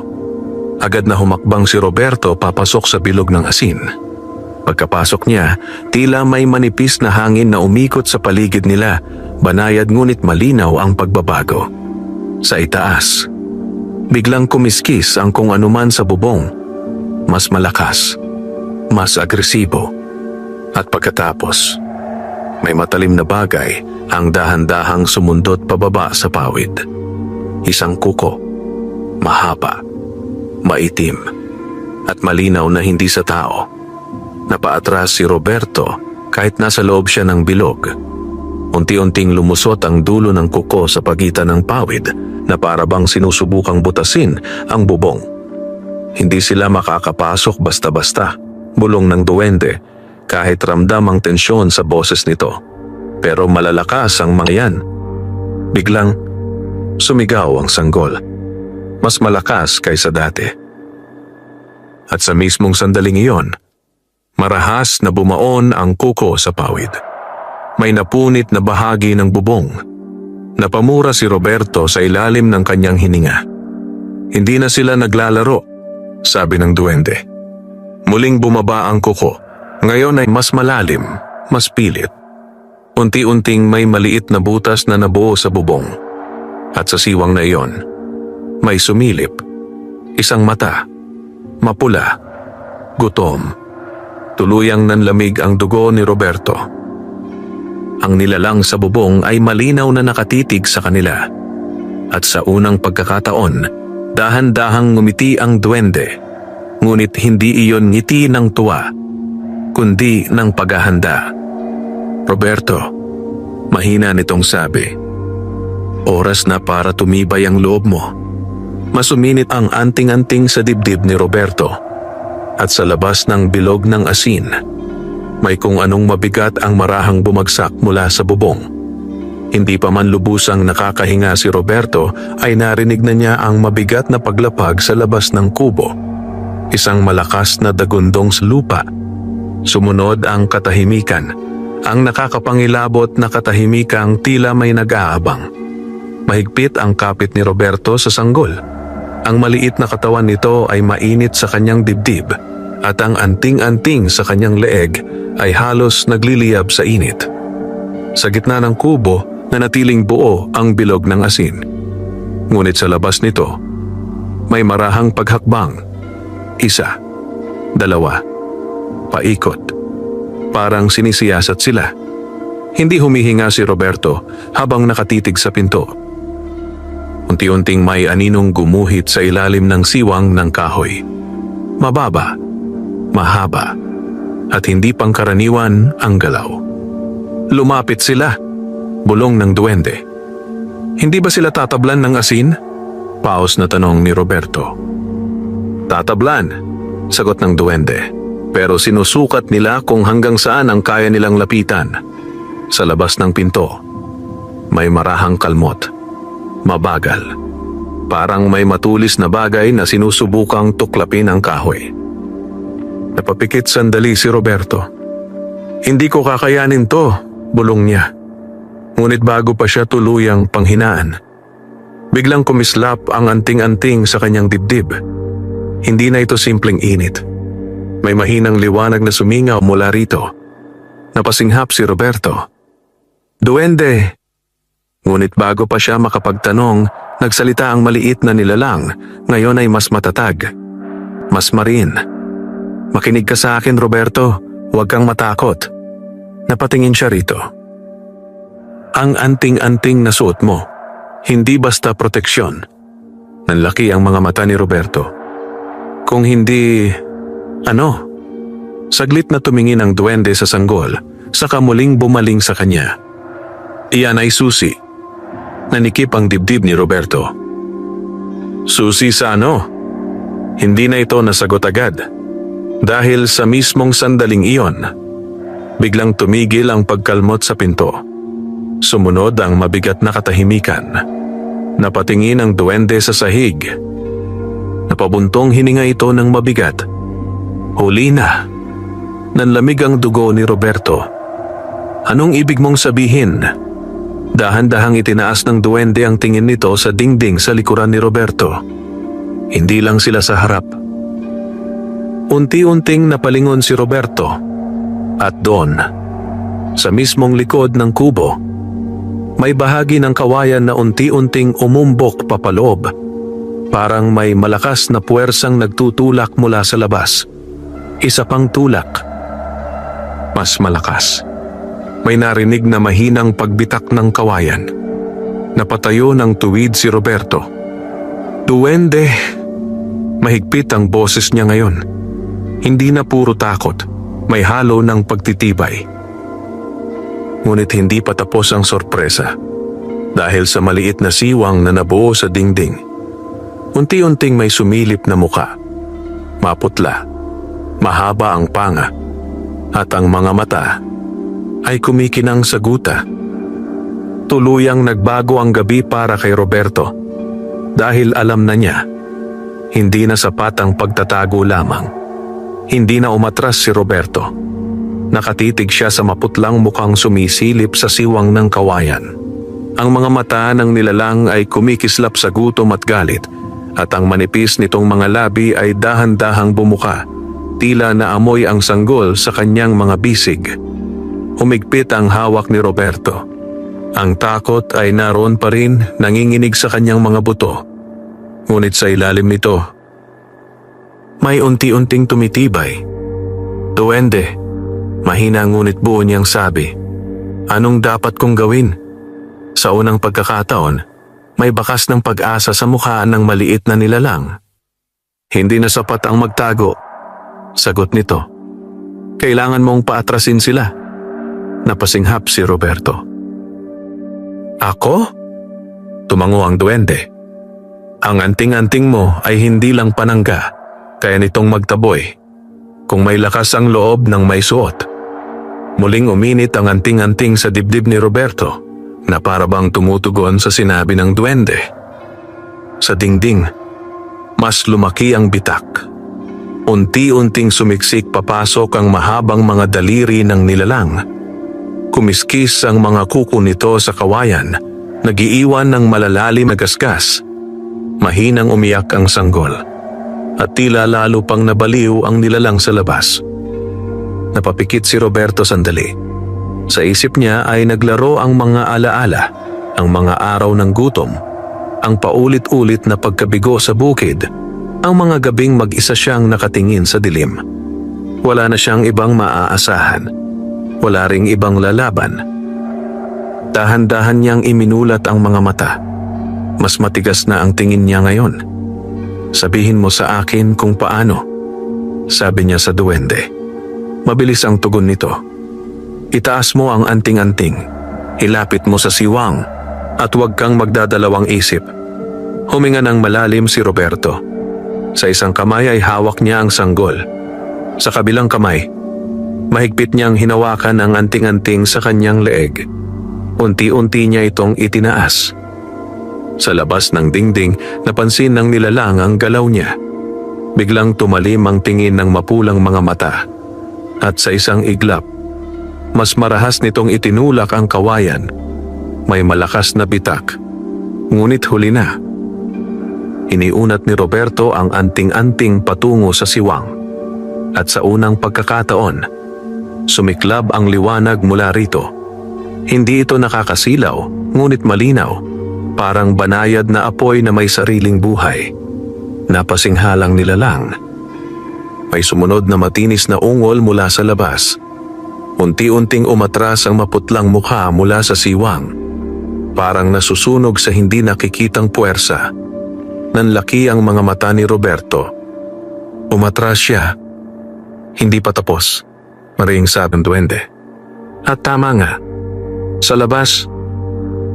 Agad na humakbang si Roberto papasok sa bilog ng asin. Pagkapasok niya, tila may manipis na hangin na umikot sa paligid nila, banayad ngunit malinaw ang pagbabago. Sa itaas, biglang kumiskis ang kung anuman sa bubong. Mas malakas, mas agresibo. At pagkatapos, may matalim na bagay ang dahan-dahang sumundot pababa sa pawid. Isang kuko, mahaba, maitim, at malinaw na hindi sa tao. Napaatras si Roberto kahit nasa loob siya ng bilog. Unti-unting lumusot ang dulo ng kuko sa pagitan ng pawid na para bang sinusubukang butasin ang bubong. Hindi sila makakapasok basta-basta, bulong ng duwende, kahit ramdam ang tensyon sa boses nito. Pero malalakas ang mga yan. Biglang sumigaw ang sanggol. Mas malakas kaysa dati. At sa mismong sandaling iyon, marahas na bumaon ang kuko sa pawid. May napunit na bahagi ng bubong. Napamura si Roberto sa ilalim ng kanyang hininga. Hindi na sila naglalaro, sabi ng duwende. Muling bumaba ang kuko. Ngayon ay mas malalim, mas pilit. Unti-unting may maliit na butas na nabuo sa bubong. At sa siwang na iyon, may sumilip. Isang mata, mapula, gutom. Tuluyang nanlamig ang dugo ni Roberto. Ang nilalang sa bubong ay malinaw na nakatitig sa kanila. At sa unang pagkakataon, dahan-dahang ngumiti ang duwende. Ngunit hindi iyon ngiti ng tuwa, kundi ng paghahanda. Roberto, mahina nitong sabi, oras na para tumibay ang loob mo. Masuminit ang anting-anting sa dibdib ni Roberto. At sa labas ng bilog ng asin, may kung anong mabigat ang marahang bumagsak mula sa bubong. Hindi pa man lubusang nakakahinga si Roberto ay narinig na niya ang mabigat na paglapag sa labas ng kubo. Isang malakas na dagundong sa lupa. Sumunod ang katahimikan, ang nakakapangilabot na katahimikang tila may nag-aabang. Mahigpit ang kapit ni Roberto sa sanggol. Ang maliit na katawan nito ay mainit sa kanyang dibdib at ang anting-anting sa kanyang leeg ay halos nagliliyab sa init. Sa gitna ng kubo, nanatiling buo ang bilog ng asin. Ngunit sa labas nito, may marahang paghakbang. Isa, dalawa, paikot. Parang sinisiyasat sila. Hindi humihinga si Roberto habang nakatitig sa pinto. Unti-unting may aninong gumuhit sa ilalim ng siwang ng kahoy. Mababa, mahaba, at hindi pangkaraniwan ang galaw. Lumapit sila, bulong ng duwende. Hindi ba sila tatablan ng asin? Paos na tanong ni Roberto. Tatablan, sagot ng duwende. Pero sinusukat nila kung hanggang saan ang kaya nilang lapitan. Sa labas ng pinto, may marahang kalmot. Mabagal. Parang may matulis na bagay na sinusubukang tuklapin ang kahoy. Napapikit sandali si Roberto. Hindi ko kakayanin to, bulong niya. Ngunit bago pa siya tuluyang panghinaan, biglang kumislap ang anting-anting sa kanyang dibdib. Hindi na ito simpleng init. May mahinang liwanag na sumingaw mula rito. Napasinghap si Roberto. Duwende! Ngunit bago pa siya makapagtanong, nagsalita ang maliit na nilalang. Ngayon ay mas matatag. Mas marin. Makinig ka sa akin, Roberto. Huwag kang matakot. Napatingin siya rito. Ang anting-anting na suot mo, hindi basta proteksyon. Nanlaki ang mga mata ni Roberto. Kung hindi... Ano? Saglit na tumingin ang duwende sa sanggol, saka muling bumaling sa kanya. Iyan ay susi. Nanikip ang dibdib ni Roberto. Susi sa ano? Hindi na ito nasagot agad. Dahil sa mismong sandaling iyon, biglang tumigil ang pagkalmot sa pinto. Sumunod ang mabigat na katahimikan. Napatingin ang duwende sa sahig. Napabuntong hininga ito ng mabigat. Huli na. Nanlamig ang dugo ni Roberto. Anong ibig mong sabihin? Dahan-dahang itinaas ng duwende ang tingin nito sa dingding sa likuran ni Roberto. Hindi lang sila sa harap. Unti-unting napalingon si Roberto at doon, sa mismong likod ng kubo, may bahagi ng kawayan na unti-unting umumbok papaloob. Parang may malakas na puwersang nagtutulak mula sa labas. Isa pang tulak. Mas malakas. May narinig na mahinang pagbitak ng kawayan. Napatayo ng tuwid si Roberto. Duwende! Mahigpit ang boses niya ngayon. Hindi na puro takot. May halo ng pagtitibay. Ngunit hindi pa tapos ang sorpresa. Dahil sa maliit na siwang na nabuo sa dingding. Unti-unting may sumilip na muka. Maputla. Mahaba ang panga. At ang mga mata ay kumikinang sa guta. Tuluyang nagbago ang gabi para kay Roberto. Dahil alam na niya, hindi na sapat ang pagtatago lamang. Hindi na umatras si Roberto. Nakatitig siya sa maputlang mukhang sumisilip sa siwang ng kawayan. Ang mga mata ng nilalang ay kumikislap sa gutom at galit, at ang manipis nitong mga labi ay dahan-dahang bumuka, tila naamoy ang sanggol sa kanyang mga bisig. Humigpit ang hawak ni Roberto. Ang takot ay naroon pa rin, nanginginig sa kanyang mga buto. Ngunit sa ilalim nito, may unti-unting tumitibay. Duwende, mahina ngunit buo niyang sabi. Anong dapat kong gawin? Sa unang pagkakataon, may bakas ng pag-asa sa mukha ng maliit na nilalang. Hindi na sapat ang magtago. Sagot nito. Kailangan mong paatrasin sila. Napasinghap si Roberto. Ako? Tumango ang duwende. Ang anting-anting mo ay hindi lang panangga, kaya nitong magtaboy. Kung may lakas ang loob ng may suot. Muling uminit ang anting-anting sa dibdib ni Roberto, na para bang tumutugon sa sinabi ng duwende. Sa dingding, mas lumaki ang bitak. Unti-unting sumiksik papasok ang mahabang mga daliri ng nilalang. Kumiskis ang mga kuko nito sa kawayan, nagiiwan ng malalalim na gasgas. Mahinang umiyak ang sanggol, at tila lalo pang nabaliw ang nilalang sa labas. Napapikit si Roberto sandali. Sa isip niya ay naglaro ang mga alaala, ang mga araw ng gutom, ang paulit-ulit na pagkabigo sa bukid, ang mga gabing mag-isa siyang nakatingin sa dilim. Wala na siyang ibang maaasahan, wala ring ibang lalaban. Dahan-dahan niyang iminulat ang mga mata. Mas matigas na ang tingin niya ngayon. Sabihin mo sa akin kung paano, sabi niya sa duwende. Mabilis ang tugon nito. Itaas mo ang anting-anting, hilapit mo sa siwang, at huwag kang magdadalawang isip. Huminga ng malalim si Roberto. Sa isang kamay ay hawak niya ang sanggol. Sa kabilang kamay, mahigpit niyang hinawakan ang anting-anting sa kanyang leeg. Unti-unti niya itong itinaas. Sa labas ng dingding, napansin ng nilalang ang galaw niya. Biglang tumalim ang tingin ng mapulang mga mata. At sa isang iglap, mas marahas nitong itinulak ang kawayan. May malakas na bitak. Ngunit huli na. Iniunat ni Roberto ang anting-anting patungo sa siwang. At sa unang pagkakataon, sumiklab ang liwanag mula rito. Hindi ito nakakasilaw, ngunit malinaw. Parang banayad na apoy na may sariling buhay. Napasinghalang nilalang. May sumunod na matinis na ungol mula sa labas. Unti-unting umatras ang maputlang mukha mula sa siwang. Parang nasusunog sa hindi nakikitang puwersa. Nanlaki ang mga mata ni Roberto. Umatras siya. Hindi pa tapos, maring sabi ng duwende. At tama nga. Sa labas,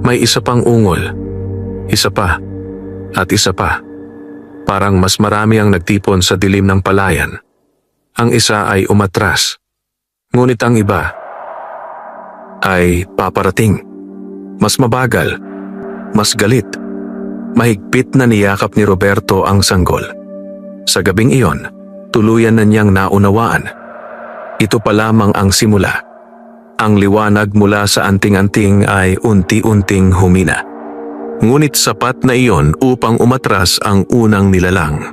may isa pang ungol. Isa pa, at isa pa. Parang mas marami ang nagtipon sa dilim ng palayan. Ang isa ay umatras. Ngunit ang iba ay paparating. Mas mabagal, mas galit. Mahigpit na niyakap ni Roberto ang sanggol. Sa gabing iyon, tuluyan na niyang naunawaan. Ito pa lamang ang simula. Ang liwanag mula sa anting-anting ay unti-unting humina. Ngunit sapat na iyon upang umatras ang unang nilalang.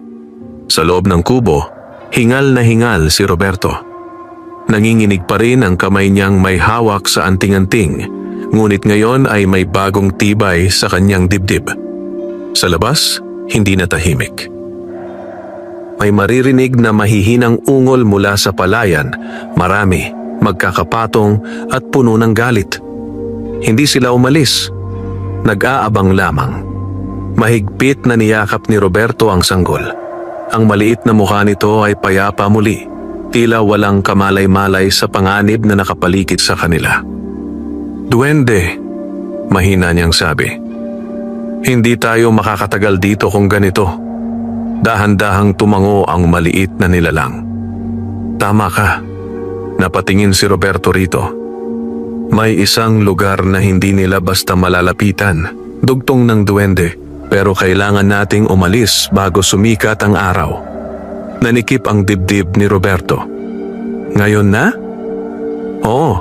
Sa loob ng kubo, hingal na hingal si Roberto. Nanginginig pa rin ang kamay niyang may hawak sa anting-anting, ngunit ngayon ay may bagong tibay sa kanyang dibdib. Sa labas, hindi na tahimik. May maririnig na mahihinang ungol mula sa palayan, marami, magkakapatong at puno ng galit. Hindi sila umalis. Nag-aabang lamang. Mahigpit na niyakap ni Roberto ang sanggol. Ang maliit na mukha nito ay payapa muli, tila walang kamalay-malay sa panganib na nakapaligid sa kanila. "Duwende," mahina niyang sabi. "Hindi tayo makakatagal dito kung ganito." Dahan-dahang tumango ang maliit na nilalang. "Tama ka." Napatingin si Roberto rito. May isang lugar na hindi nila basta malalapitan, dugtong ng duwende, pero kailangan nating umalis bago sumikat ang araw. Nanikip ang dibdib ni Roberto. "Ngayon na?" "Oo,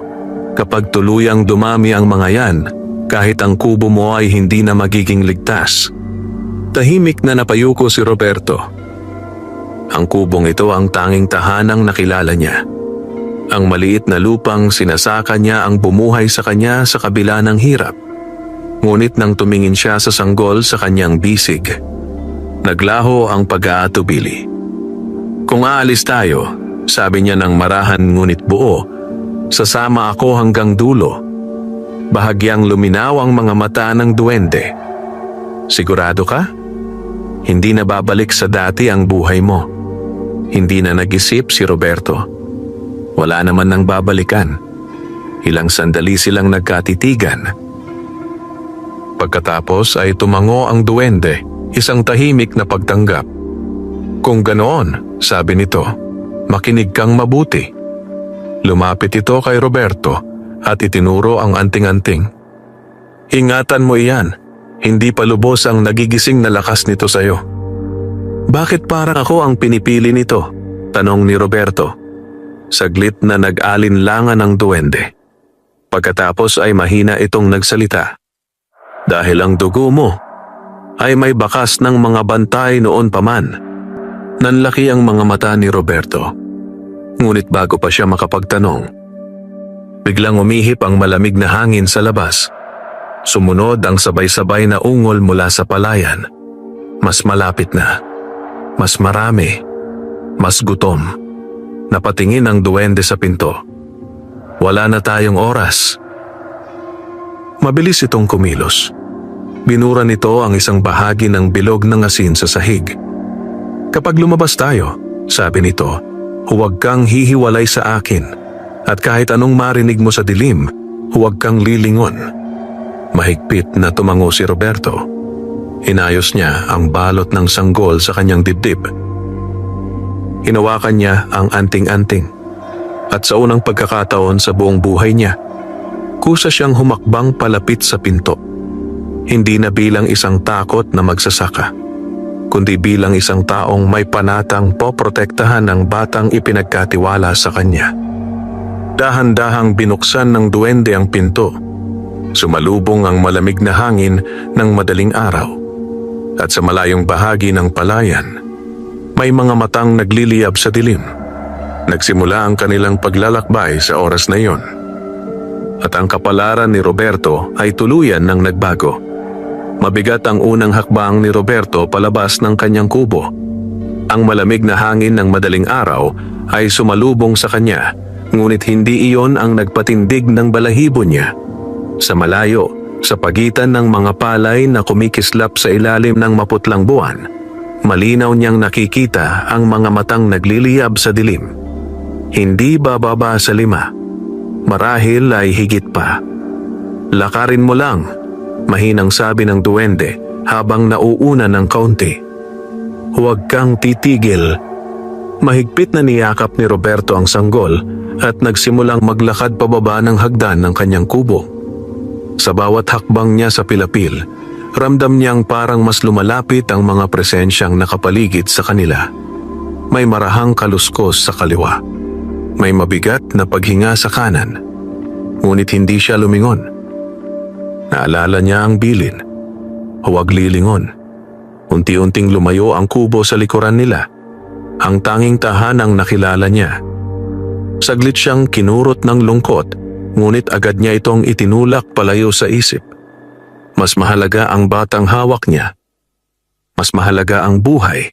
kapag tuluyang dumami ang mga yan, kahit ang kubo mo ay hindi na magiging ligtas." Tahimik na napayuko si Roberto. Ang kubong ito ang tanging tahanang nakilala niya. Ang maliit na lupang sinasaka niya ang bumuhay sa kanya sa kabila ng hirap. Ngunit nang tumingin siya sa sanggol sa kanyang bisig, naglaho ang pag-aatubili. "Kung aalis tayo," sabi niya ng marahan ngunit buo, "sasama ako hanggang dulo." Bahagyang luminaw ang mga mata ng duwende. "Sigurado ka? Hindi na babalik sa dati ang buhay mo." Hindi na nag-isip si Roberto. Wala naman nang babalikan. Ilang sandali silang nagkatitigan. Pagkatapos ay tumango ang duwende, isang tahimik na pagtanggap. "Kung ganoon," sabi nito, "makinig kang mabuti." Lumapit ito kay Roberto at itinuro ang anting-anting. "Ingatan mo iyan, hindi pa lubos ang nagigising na lakas nito sa'yo." "Bakit parang ako ang pinipili nito?" tanong ni Roberto. Saglit na nag-alinlangan ang duwende. Pagkatapos ay mahina itong nagsalita. "Dahil ang dugo mo ay may bakas ng mga bantay noon pa man." Nanlaki ang mga mata ni Roberto. Ngunit bago pa siya makapagtanong, biglang umihip ang malamig na hangin sa labas. Sumunod ang sabay-sabay na ungol mula sa palayan. Mas malapit na, mas marami, mas gutom. Napatingin ang duwende sa pinto. "Wala na tayong oras." Mabilis itong kumilos. Binura nito ang isang bahagi ng bilog ng asin sa sahig. "Kapag lumabas tayo," sabi nito, "huwag kang hihiwalay sa akin. At kahit anong marinig mo sa dilim, huwag kang lilingon." Mahigpit na tumango si Roberto. Inayos niya ang balot ng sanggol sa kanyang dibdib. Hinawakan niya ang anting-anting. At sa unang pagkakataon sa buong buhay niya, kusa siyang humakbang palapit sa pinto. Hindi na bilang isang takot na magsasaka, kundi bilang isang taong may panatang poprotektahan ng batang ipinagkatiwala sa kanya. Dahan-dahang binuksan ng duwende ang pinto. Sumalubong ang malamig na hangin ng madaling araw. At sa malayong bahagi ng palayan, may mga matang nagliliyab sa dilim. Nagsimula ang kanilang paglalakbay sa oras na iyon. At ang kapalaran ni Roberto ay tuluyan ng nagbago. Mabigat ang unang hakbang ni Roberto palabas ng kanyang kubo. Ang malamig na hangin ng madaling araw ay sumalubong sa kanya, ngunit hindi iyon ang nagpatindig ng balahibo niya. Sa malayo, sa pagitan ng mga palay na kumikislap sa ilalim ng maputlang buwan, malinaw niyang nakikita ang mga matang nagliliyab sa dilim. Hindi bababa sa 5. Marahil ay higit pa. "Lakarin mo lang," mahinang sabi ng duwende habang nauuna ng kaunti. "Huwag kang titigil." Mahigpit na niyakap ni Roberto ang sanggol at nagsimulang maglakad pababa ng hagdan ng kanyang kubo. Sa bawat hakbang niya sa pilapil, ramdam niyang parang mas lumalapit ang mga presensyang nakapaligid sa kanila. May marahang kaluskos sa kaliwa. May mabigat na paghinga sa kanan. Ngunit hindi siya lumingon. Naalala niya ang bilin. huwag lilingon. Unti-unting lumayo ang kubo sa likuran nila, ang tanging tahanang nakilala niya. Saglit siyang kinurot ng lungkot, ngunit agad niya itong itinulak palayo sa isip. Mas mahalaga ang batang hawak niya. Mas mahalaga ang buhay.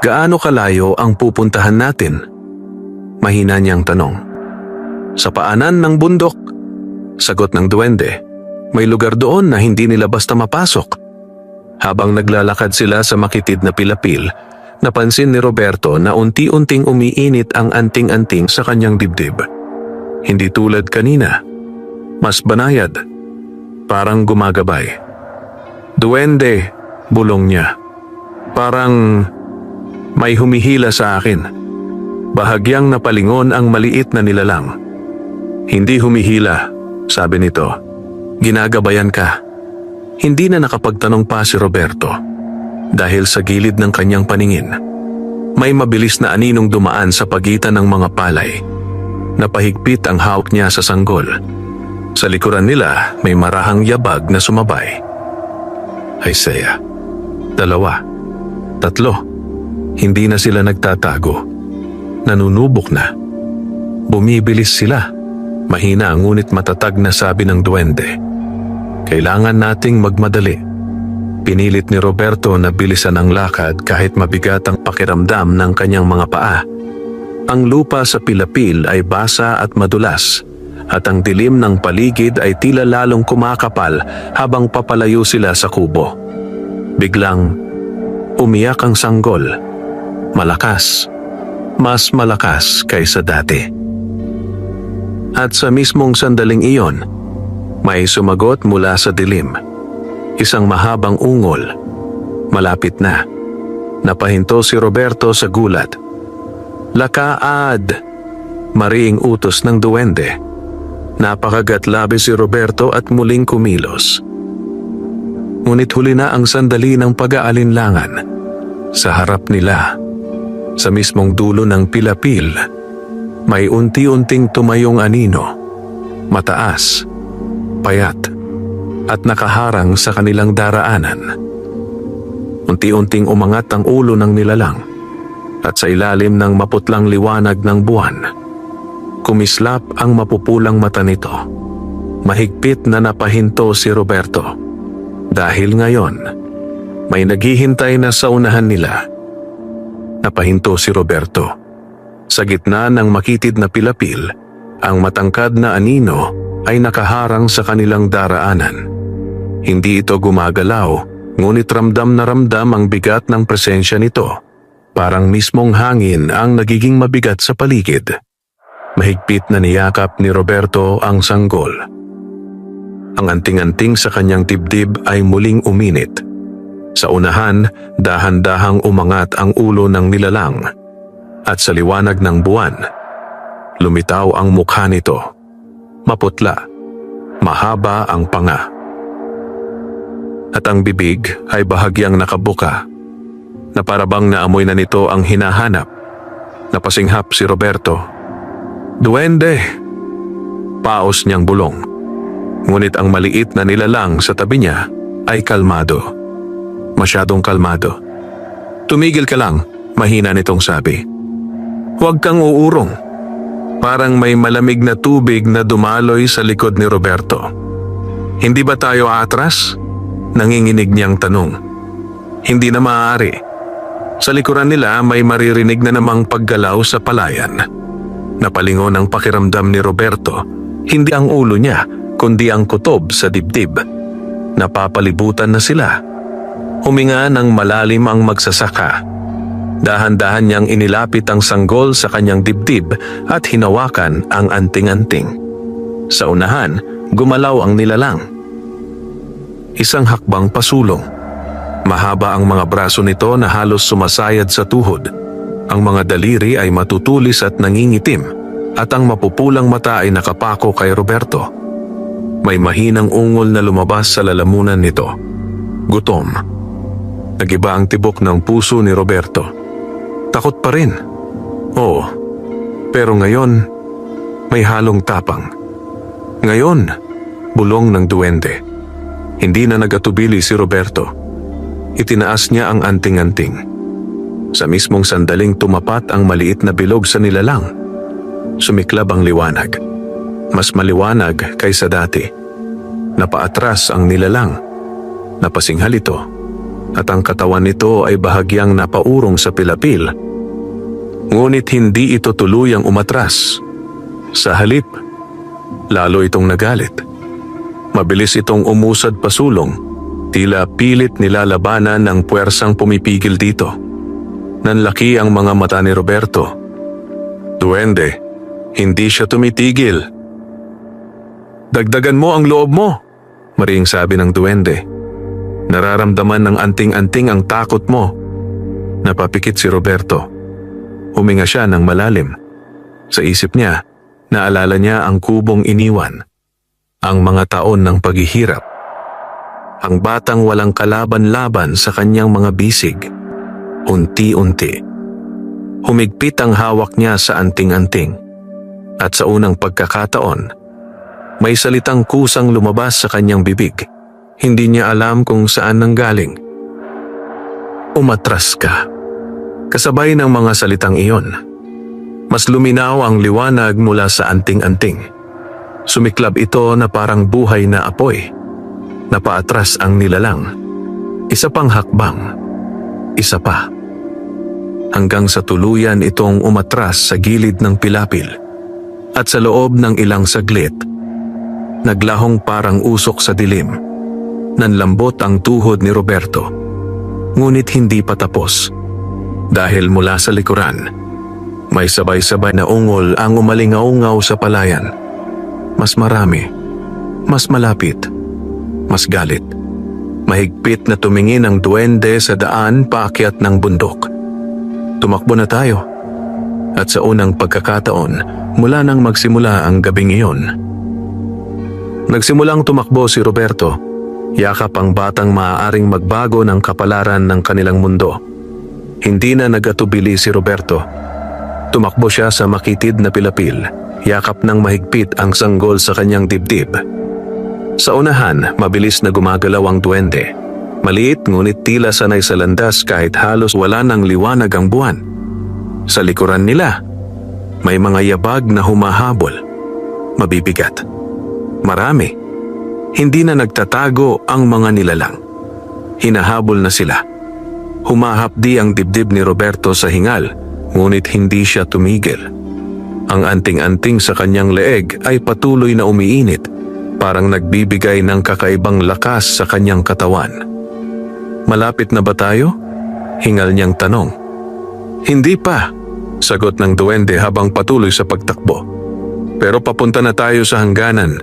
Gaano kalayo ang pupuntahan natin? Mahina niyang tanong. Sa paanan ng bundok, sagot ng duwende. May lugar doon na hindi nila basta mapasok. Habang naglalakad sila sa makitid na pilapil, napansin ni Roberto na unti-unting umiinit ang anting-anting sa kanyang dibdib. Hindi tulad kanina. Mas banayad. Parang gumagabay. Duwende, bulong niya. Parang may humihila sa akin. Bahagyang napalingon ang maliit na nilalang. Hindi humihila, sabi nito. Ginagabayan ka. Hindi na nakapagtanong pa si Roberto dahil sa gilid ng kanyang paningin. May mabilis na aninong dumaan sa pagitan ng mga palay. Napahigpit ang hawak niya sa sanggol. Sa likuran nila may marahang yabag na sumabay. Isaiah. 2, 3. Hindi na sila nagtatago. Nanunubok na. Bumibilis sila. Mahina ngunit matatag na sabi ng duwende. Kailangan nating magmadali. Pinilit ni Roberto na bilisan ang lakad kahit mabigat ang pakiramdam ng kanyang mga paa. Ang lupa sa pilapil ay basa at madulas, at ang dilim ng paligid ay tila lalong kumakapal habang papalayo sila sa kubo. Biglang umiyak ang sanggol. Malakas. Mas malakas kaysa dati. At sa mismong sandaling iyon, may sumagot mula sa dilim. Isang mahabang ungol. Malapit na. Napahinto si Roberto sa gulat. Lakaad! Mariing utos ng duwende. Napakagatlabi si Roberto at muling kumilos. Ngunit huli na ang sandali ng pag-aalinlangan. Sa harap nila, sa mismong dulo ng pilapil, may unti-unting tumayong anino. Mataas, payat, at nakaharang sa kanilang daraanan. Unti-unting umangat ang ulo ng nilalang, at sa ilalim ng maputlang liwanag ng buwan, kumislap ang mapupulang mata nito. Mahigpit na napahinto si Roberto. Dahil ngayon, may naghihintay na sa unahan nila. Napahinto si Roberto. Sa gitna ng makitid na pilapil, ang matangkad na anino ay nakaharang sa kanilang daraanan. Hindi ito gumagalaw, ngunit ramdam na ramdam ang bigat ng presensya nito. Parang mismong hangin ang nagiging mabigat sa paligid. Mahigpit na niyakap ni Roberto ang sanggol. Ang anting-anting sa kanyang dibdib ay muling uminit. Sa unahan, dahan-dahang umangat ang ulo ng nilalang. At sa liwanag ng buwan, lumitaw ang mukha nito. Maputla, mahaba ang panga. At ang bibig ay bahagyang nakabuka, na parabang naamoy na nito ang hinahanap. Napasinghap si Roberto. Duwende! Paos niyang bulong. Ngunit ang maliit na nilalang sa tabi niya ay kalmado. Masyadong kalmado. Tumigil ka lang, mahina nitong sabi. Huwag kang uurong. Parang may malamig na tubig na dumaloy sa likod ni Roberto. Hindi ba tayo atras? Nanginginig niyang tanong. Hindi na maaari. Sa likuran nila may maririnig na namang paggalaw sa palayan. Napalingon ang pakiramdam ni Roberto. Hindi ang ulo niya, kundi ang kutob sa dibdib. Napapalibutan na sila. Huminga ng malalim ang magsasaka. Dahan-dahan niyang inilapit ang sanggol sa kanyang dibdib at hinawakan ang anting-anting. Sa unahan, gumalaw ang nilalang. Isang hakbang pasulong. Mahaba ang mga braso nito na halos sumasayad sa tuhod. Ang mga daliri ay matutulis at nangingitim, at ang mapupulang mata ay nakapako kay Roberto. May mahinang ungol na lumabas sa lalamunan nito. Gutom. Nagiba ang tibok ng puso ni Roberto. Takot pa rin. Oo, pero ngayon, may halong tapang. Ngayon, bulong ng duwende. Hindi na nagatubili si Roberto. Itinaas niya ang anting-anting. Sa mismong sandaling tumapat ang maliit na bilog sa nilalang. Sumiklab ang liwanag. Mas maliwanag kaysa dati. Napaatras ang nilalang. Napasinghal ito. At ang katawan nito ay bahagyang napaurong sa pilapil. Ngunit hindi ito tuluyang umatras. Sa halip, lalo itong nagalit. Mabilis itong umusad pasulong, tila pilit nilalabanan ng puwersang pumipigil dito. Nanlaki ang mga mata ni Roberto. Duwende, hindi siya tumitigil. Dagdagan mo ang loob mo, maring sabi ng duwende. Nararamdaman ng anting-anting ang takot mo. Napapikit si Roberto. Huminga siya ng malalim. Sa isip niya, naalala niya ang kubong iniwan. Ang mga taon ng paghihirap. Ang batang walang kalaban-laban sa kanyang mga bisig. Unti-unti. Humigpit ang hawak niya sa anting-anting. At sa unang pagkakataon, may salitang kusang lumabas sa kanyang bibig. Hindi niya alam kung saan nanggaling. Umatras ka. Kasabay ng mga salitang iyon. Mas luminaw ang liwanag mula sa anting-anting. Sumiklab ito na parang buhay na apoy. Napaatras ang nilalang. Isa pang hakbang. Isa pa. Hanggang sa tuluyan itong umatras sa gilid ng pilapil. At sa loob ng ilang saglit, naglahong parang usok sa dilim. Nanlambot ang tuhod ni Roberto. Ngunit hindi pa tapos. Dahil mula sa likuran, may sabay-sabay na ungol ang umalingaungaw sa palayan. Mas marami, mas malapit, mas galit. Mahigpit na tumingin ang duwende sa daan paakyat ng bundok. Tumakbo na tayo. At sa unang pagkakataon, mula nang magsimula ang gabing iyon. Nagsimulang tumakbo si Roberto. Yakap ang batang maaaring magbago ng kapalaran ng kanilang mundo. Hindi na nagatubili si Roberto. Tumakbo siya sa makitid na pilapil. Yakap ng mahigpit ang sanggol sa kanyang dibdib. Sa unahan, mabilis na gumagalaw ang duwende. Maliit ngunit tila sanay sa landas kahit halos wala ng liwanag ang buwan. Sa likuran nila, may mga yabag na humahabol. Mabibigat. Marami. Hindi na nagtatago ang mga nilalang. Hinahabol na sila. Humahapdi ang dibdib ni Roberto sa hingal, ngunit hindi siya tumigil. Ang anting-anting sa kanyang leeg ay patuloy na umiinit, parang nagbibigay ng kakaibang lakas sa kanyang katawan. Malapit na ba tayo? Hingal niyang tanong. Hindi pa, sagot ng duwende habang patuloy sa pagtakbo. Pero papunta na tayo sa hangganan.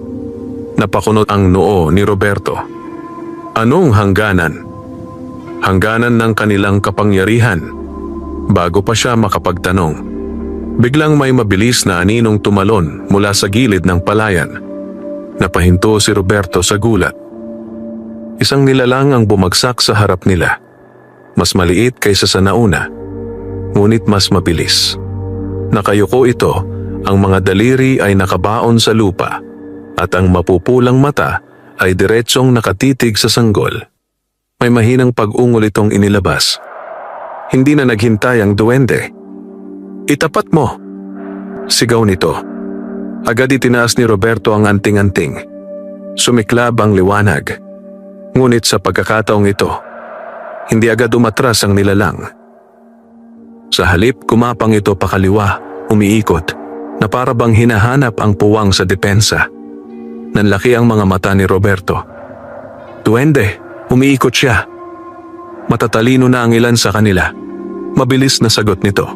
Napakunot ang noo ni Roberto. Anong hangganan? Hangganan ng kanilang kapangyarihan. Bago pa siya makapagtanong, biglang may mabilis na aninong tumalon mula sa gilid ng palayan. Napahinto si Roberto sa gulat. Isang nilalang ang bumagsak sa harap nila. Mas maliit kaysa sa nauna, ngunit mas mabilis. Nakayuko ito, ang mga daliri ay nakabaon sa lupa, at ang mapupulang mata ay diretsong nakatitig sa sanggol. May mahinang pag-ungol itong inilabas. Hindi na naghintay ang duwende. Itapat mo! Sigaw nito. Agad itinaas ni Roberto ang anting-anting. Sumiklab ang liwanag. Ngunit sa pagkakataong ito, hindi agad umatras ang nilalang. Sa halip, kumapang ito pakaliwa, umiikot, na para bang hinahanap ang puwang sa depensa. Nanlaki ang mga mata ni Roberto. Duwende, umiikot siya. Matatalino na ang ilan sa kanila. Mabilis na sagot nito.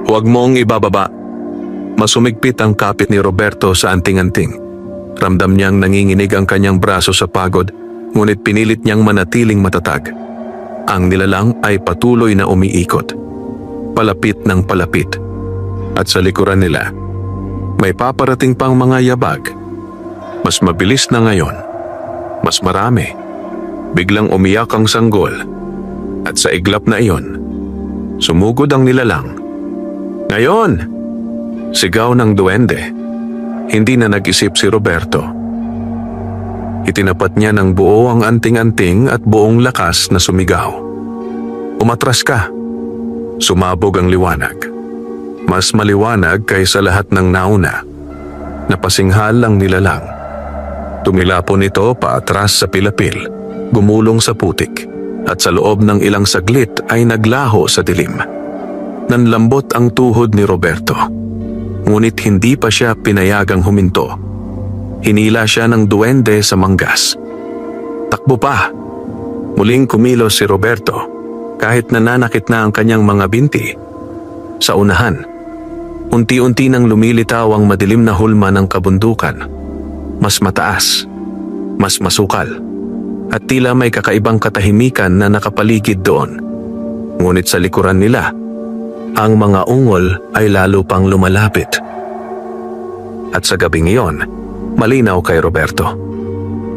Huwag mong ibababa. Masumigpit ang kapit ni Roberto sa anting-anting. Ramdam niyang nanginginig ang kanyang braso sa pagod, ngunit pinilit niyang manatiling matatag. Ang nilalang ay patuloy na umiikot. Palapit ng palapit. At sa likuran nila, may paparating pang mga yabag. Mas mabilis na ngayon. Mas marami. Biglang umiyak ang sanggol. At sa iglap na iyon, sumugod ang nilalang. Ngayon! Sigaw ng duwende. Hindi na nag-isip si Roberto. Itinapat niya ng buo ang anting-anting at buong lakas na sumigaw. "Umatras ka!" Sumabog ang liwanag. Mas maliwanag kaysa lahat ng nauna. Napasinghal ang nilalang. Tumilapon ito paatras sa pilapil, gumulong sa putik, at sa loob ng ilang saglit ay naglaho sa dilim. Nanlambot ang tuhod ni Roberto, ngunit hindi pa siya pinayagang huminto. Hinila siya ng duwende sa manggas. "Takbo pa!" Muling kumilos si Roberto, kahit nananakit na ang kanyang mga binti. Sa unahan, unti-unti nang lumilitaw ang madilim na hulma ng kabundukan. Mas mataas, mas masukal, at tila may kakaibang katahimikan na nakapaligid doon. Ngunit sa likuran nila, ang mga ungol ay lalo pang lumalapit. At sa gabing iyon, malinaw kay Roberto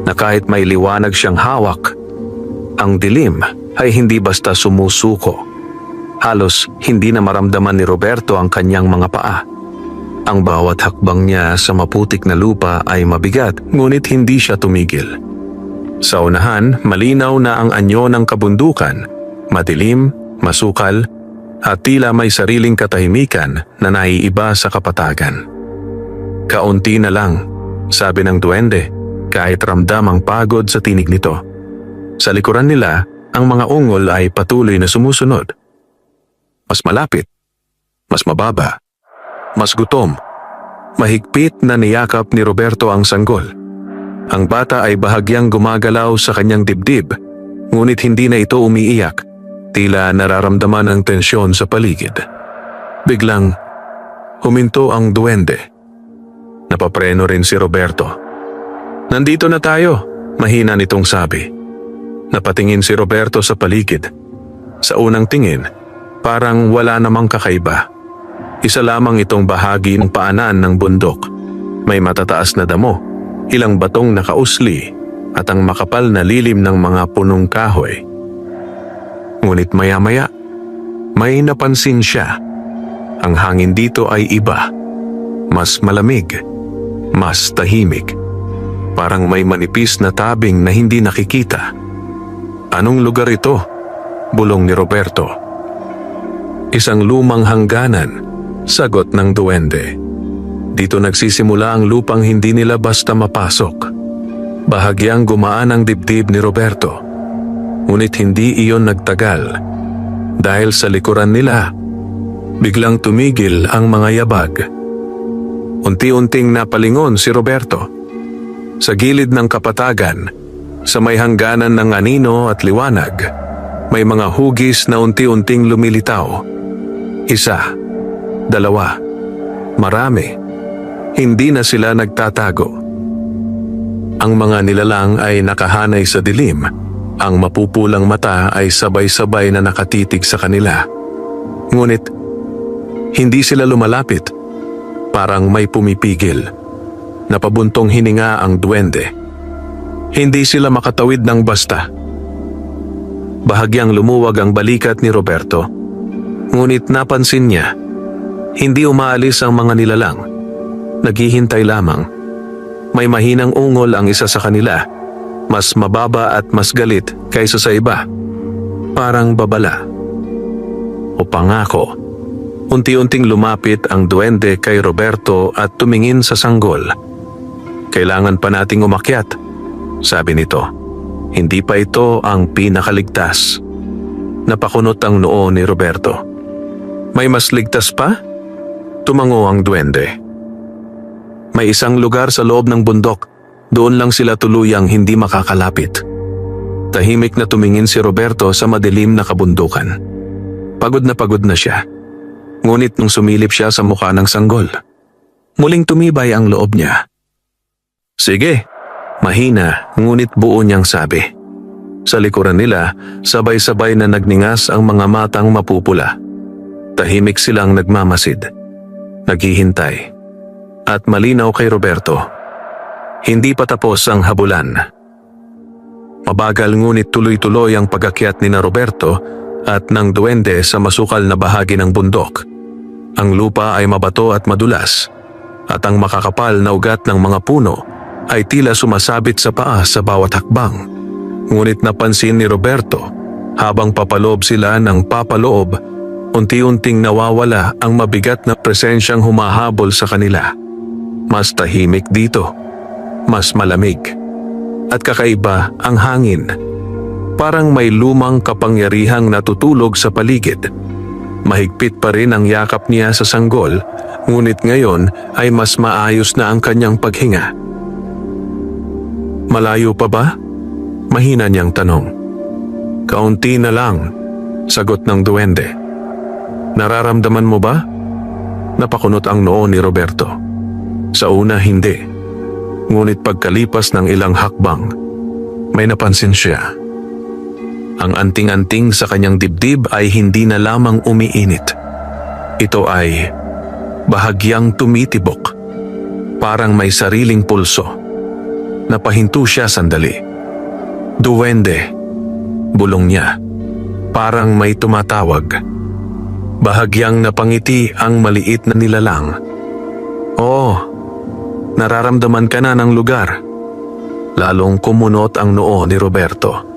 na kahit may liwanag siyang hawak, ang dilim ay hindi basta sumusuko. Halos hindi na maramdaman ni Roberto ang kanyang mga paa. Ang bawat hakbang niya sa maputik na lupa ay mabigat, ngunit hindi siya tumigil. Sa unahan, malinaw na ang anyo ng kabundukan, madilim, masukal, at tila may sariling katahimikan na naiiba sa kapatagan. "Kaunti na lang," sabi ng duwende, kahit ramdam ang pagod sa tinig nito. Sa likuran nila, ang mga ungol ay patuloy na sumusunod. Mas malapit, mas mababa, mas gutom. Mahigpit na niyakap ni Roberto ang sanggol. Ang bata ay bahagyang gumagalaw sa kanyang dibdib, ngunit hindi na ito umiiyak, tila nararamdaman ang tensyon sa paligid. Biglang, huminto ang duwende. Napapreno rin si Roberto. "Nandito na tayo," mahina nitong sabi. Napatingin si Roberto sa paligid. Sa unang tingin, parang wala namang kakaiba. Isa lamang itong bahagi ng paanan ng bundok. May matataas na damo, ilang batong nakausli, at ang makapal na lilim ng mga punong kahoy. Ngunit maya-maya, may napansin siya. Ang hangin dito ay iba. Mas malamig, mas tahimik. Parang may manipis na tabing na hindi nakikita. "Anong lugar ito?" bulong ni Roberto. "Isang lumang hangganan," sagot ng duwende. "Dito nagsisimula ang lupang hindi nila basta mapasok." Bahagyang gumaan ang dibdib ni Roberto. Ngunit hindi iyon nagtagal. Dahil sa likuran nila, biglang tumigil ang mga yabag. Unti-unting napalingon si Roberto. Sa gilid ng kapatagan, sa may hangganan ng anino at liwanag, may mga hugis na unti-unting lumilitaw. Isa, dalawa, marami. Hindi na sila nagtatago. Ang mga nilalang ay nakahanay sa dilim. Ang mapupulang mata ay sabay-sabay na nakatitig sa kanila. Ngunit, hindi sila lumalapit. Parang may pumipigil. Napabuntong hininga ang duwende. Hindi sila makatawid ng basta. Bahagyang lumuwag ang balikat ni Roberto. Ngunit napansin niya, hindi umaalis ang mga nilalang. Naghihintay lamang. May mahinang ungol ang isa sa kanila. Mas mababa at mas galit kaysa sa iba. Parang babala o pangako. Unti-unting lumapit ang duwende kay Roberto at tumingin sa sanggol. "Kailangan pa nating umakyat," sabi nito. "Hindi pa ito ang pinakaligtas." Napakunot ang noo ni Roberto. "May mas ligtas pa?" Tumango ang duwende. "May isang lugar sa loob ng bundok. Doon lang sila tuluyang hindi makakalapit." Tahimik na tumingin si Roberto sa madilim na kabundukan. Pagod na siya. Ngunit nung sumilip siya sa mukha ng sanggol, muling tumibay ang loob niya. "Sige," mahina ngunit buo niyang sabi. Sa likuran nila, sabay-sabay na nagningas ang mga matang mapupula. Tahimik silang nagmamasid, naghihintay. At malinaw kay Roberto, hindi pa tapos ang habulan. Mabagal ngunit tuloy-tuloy ang pag-akyat ni na Roberto at ng duwende sa masukal na bahagi ng bundok. Ang lupa ay mabato at madulas, at ang makakapal na ugat ng mga puno ay tila sumasabit sa paa sa bawat hakbang. Ngunit napansin ni Roberto, habang papaloob sila ng papaloob, unti-unting nawawala ang mabigat na presensyang humahabol sa kanila. Mas tahimik dito, mas malamig, at kakaiba ang hangin. Parang may lumang kapangyarihang natutulog sa paligid. Mahigpit pa rin ang yakap niya sa sanggol, ngunit ngayon ay mas maayos na ang kanyang paghinga. Malayo pa ba? Mahina niyang tanong. Kaunti na lang, sagot ng duwende. Nararamdaman mo ba? Napakunot ang noo ni Roberto. Sa una hindi. Ngunit pagkalipas ng ilang hakbang, may napansin siya. Ang anting-anting sa kanyang dibdib ay hindi na lamang umiinit. Ito ay bahagyang tumitibok. Parang may sariling pulso. Napahinto siya sandali. Duwende, bulong niya. Parang may tumatawag. Bahagyang napangiti ang maliit na nilalang. Oo, nararamdaman ka na ng lugar. Lalong kumunot ang noo ni Roberto.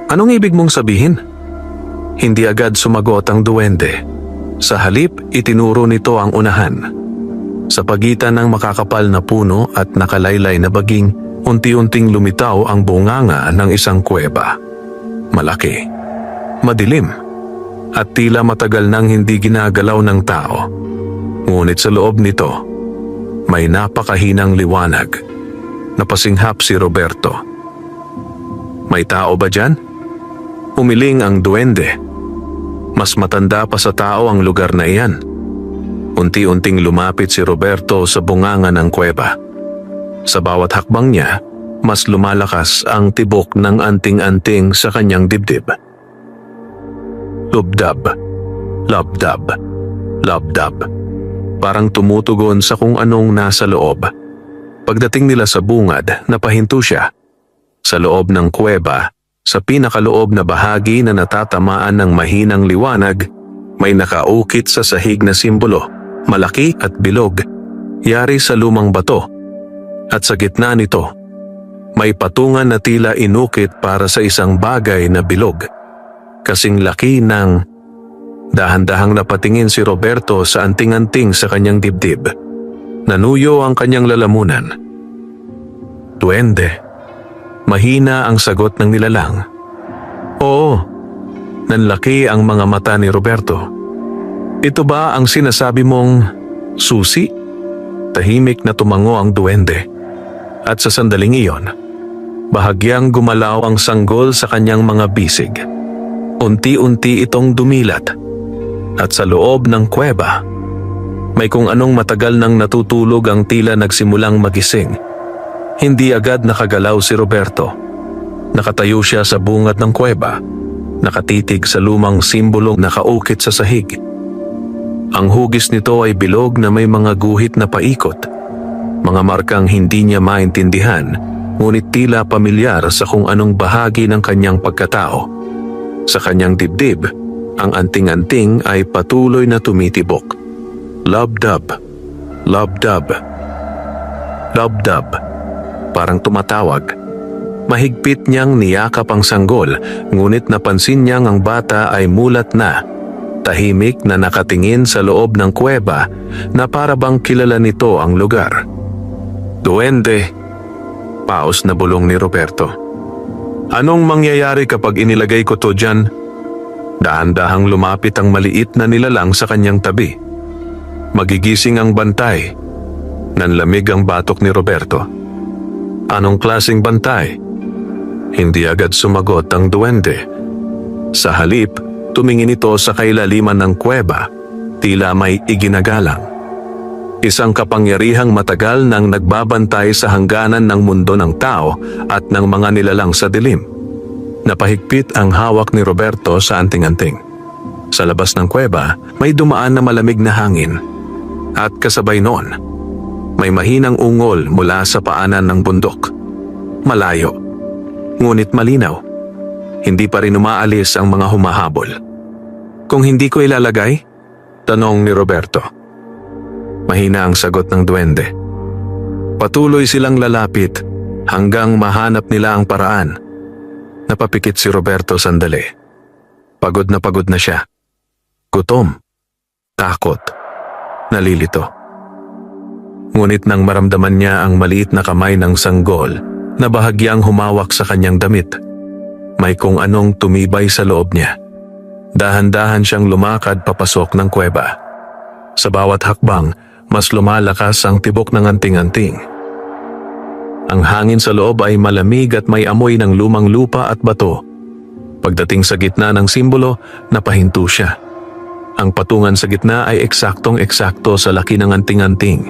Anong ibig mong sabihin? Hindi agad sumagot ang duwende. Sa halip, itinuro nito ang unahan. Sa pagitan ng makakapal na puno at nakalaylay na baging, unti-unting lumitaw ang bunganga ng isang kuweba. Malaki, madilim, at tila matagal nang hindi ginagalaw ng tao. Ngunit sa loob nito, may napakahinang liwanag. Napasinghap si Roberto. May tao ba dyan? Umiling ang duwende. Mas matanda pa sa tao ang lugar na iyan. Unti-unting lumapit si Roberto sa bunganga ng kuweba. Sa bawat hakbang niya, mas lumalakas ang tibok ng anting-anting sa kanyang dibdib. Lubdab, labdab, labdab. Parang tumutugon sa kung anong nasa loob. Pagdating nila sa bungad, napahinto siya. Sa loob ng kuweba, sa pinakaloob na bahagi na natatamaan ng mahinang liwanag, may nakaukit sa sahig na simbolo, malaki at bilog, yari sa lumang bato. At sa gitna nito, may patungan na tila inukit para sa isang bagay na bilog. Kasing laki ng... Dahan-dahang napatingin si Roberto sa anting-anting sa kanyang dibdib. Nanuyo ang kanyang lalamunan. Duwende. Mahina ang sagot ng nilalang. Oo, nanlaki ang mga mata ni Roberto. Ito ba ang sinasabi mong susi? Tahimik na tumango ang duwende. At sa sandaling iyon, bahagyang gumalaw ang sanggol sa kanyang mga bisig. Unti-unti itong dumilat. At sa loob ng kuweba, may kung anong matagal nang natutulog ang tila nagsimulang magising. Hindi agad nakagalaw si Roberto. Nakatayo siya sa bungad ng kuweba, nakatitig sa lumang simbolong nakaukit sa sahig. Ang hugis nito ay bilog na may mga guhit na paikot. Mga markang hindi niya maintindihan, ngunit tila pamilyar sa kung anong bahagi ng kanyang pagkatao. Sa kanyang dibdib, ang anting-anting ay patuloy na tumitibok. Lubdab, lubdab, lubdab. Parang tumatawag. Mahigpit niyang niyakap ang sanggol, ngunit napansin niyang ang bata ay mulat na. Tahimik na nakatingin sa loob ng kuweba na para bang kilala nito ang lugar. Duwende, paos na bulong ni Roberto. Anong mangyayari kapag inilagay ko to dyan? Dahan-dahang lumapit ang maliit na nilalang sa kanyang tabi. Magigising ang bantay. Nanlamig ang batok ni Roberto. Anong klaseng bantay? Hindi agad sumagot ang duwende. Sa halip, tumingin ito sa kailaliman ng kuweba, tila may iginagalang. Isang kapangyarihang matagal nang nagbabantay sa hangganan ng mundo ng tao at ng mga nilalang sa dilim. Napahigpit ang hawak ni Roberto sa anting-anting. Sa labas ng kuweba, may dumaan na malamig na hangin. At kasabay noon, may mahinang ungol mula sa paanan ng bundok. Malayo, ngunit malinaw. Hindi pa rin umaalis ang mga humahabol. Kung hindi ko ilalagay? Tanong ni Roberto. Mahina ang sagot ng duwende. Patuloy silang lalapit hanggang mahanap nila ang paraan. Napapikit si Roberto sandali. Pagod na siya. Gutom, takot, nalilito. Ngunit nang maramdaman niya ang maliit na kamay ng sanggol na bahagyang humawak sa kanyang damit, may kung anong tumibay sa loob niya. Dahan-dahan siyang lumakad papasok ng kuweba. Sa bawat hakbang, mas lumalakas ang tibok ng anting-anting. Ang hangin sa loob ay malamig at may amoy ng lumang lupa at bato. Pagdating sa gitna ng simbolo, napahinto siya. Ang patungan sa gitna ay eksaktong-eksakto sa laki ng anting-anting.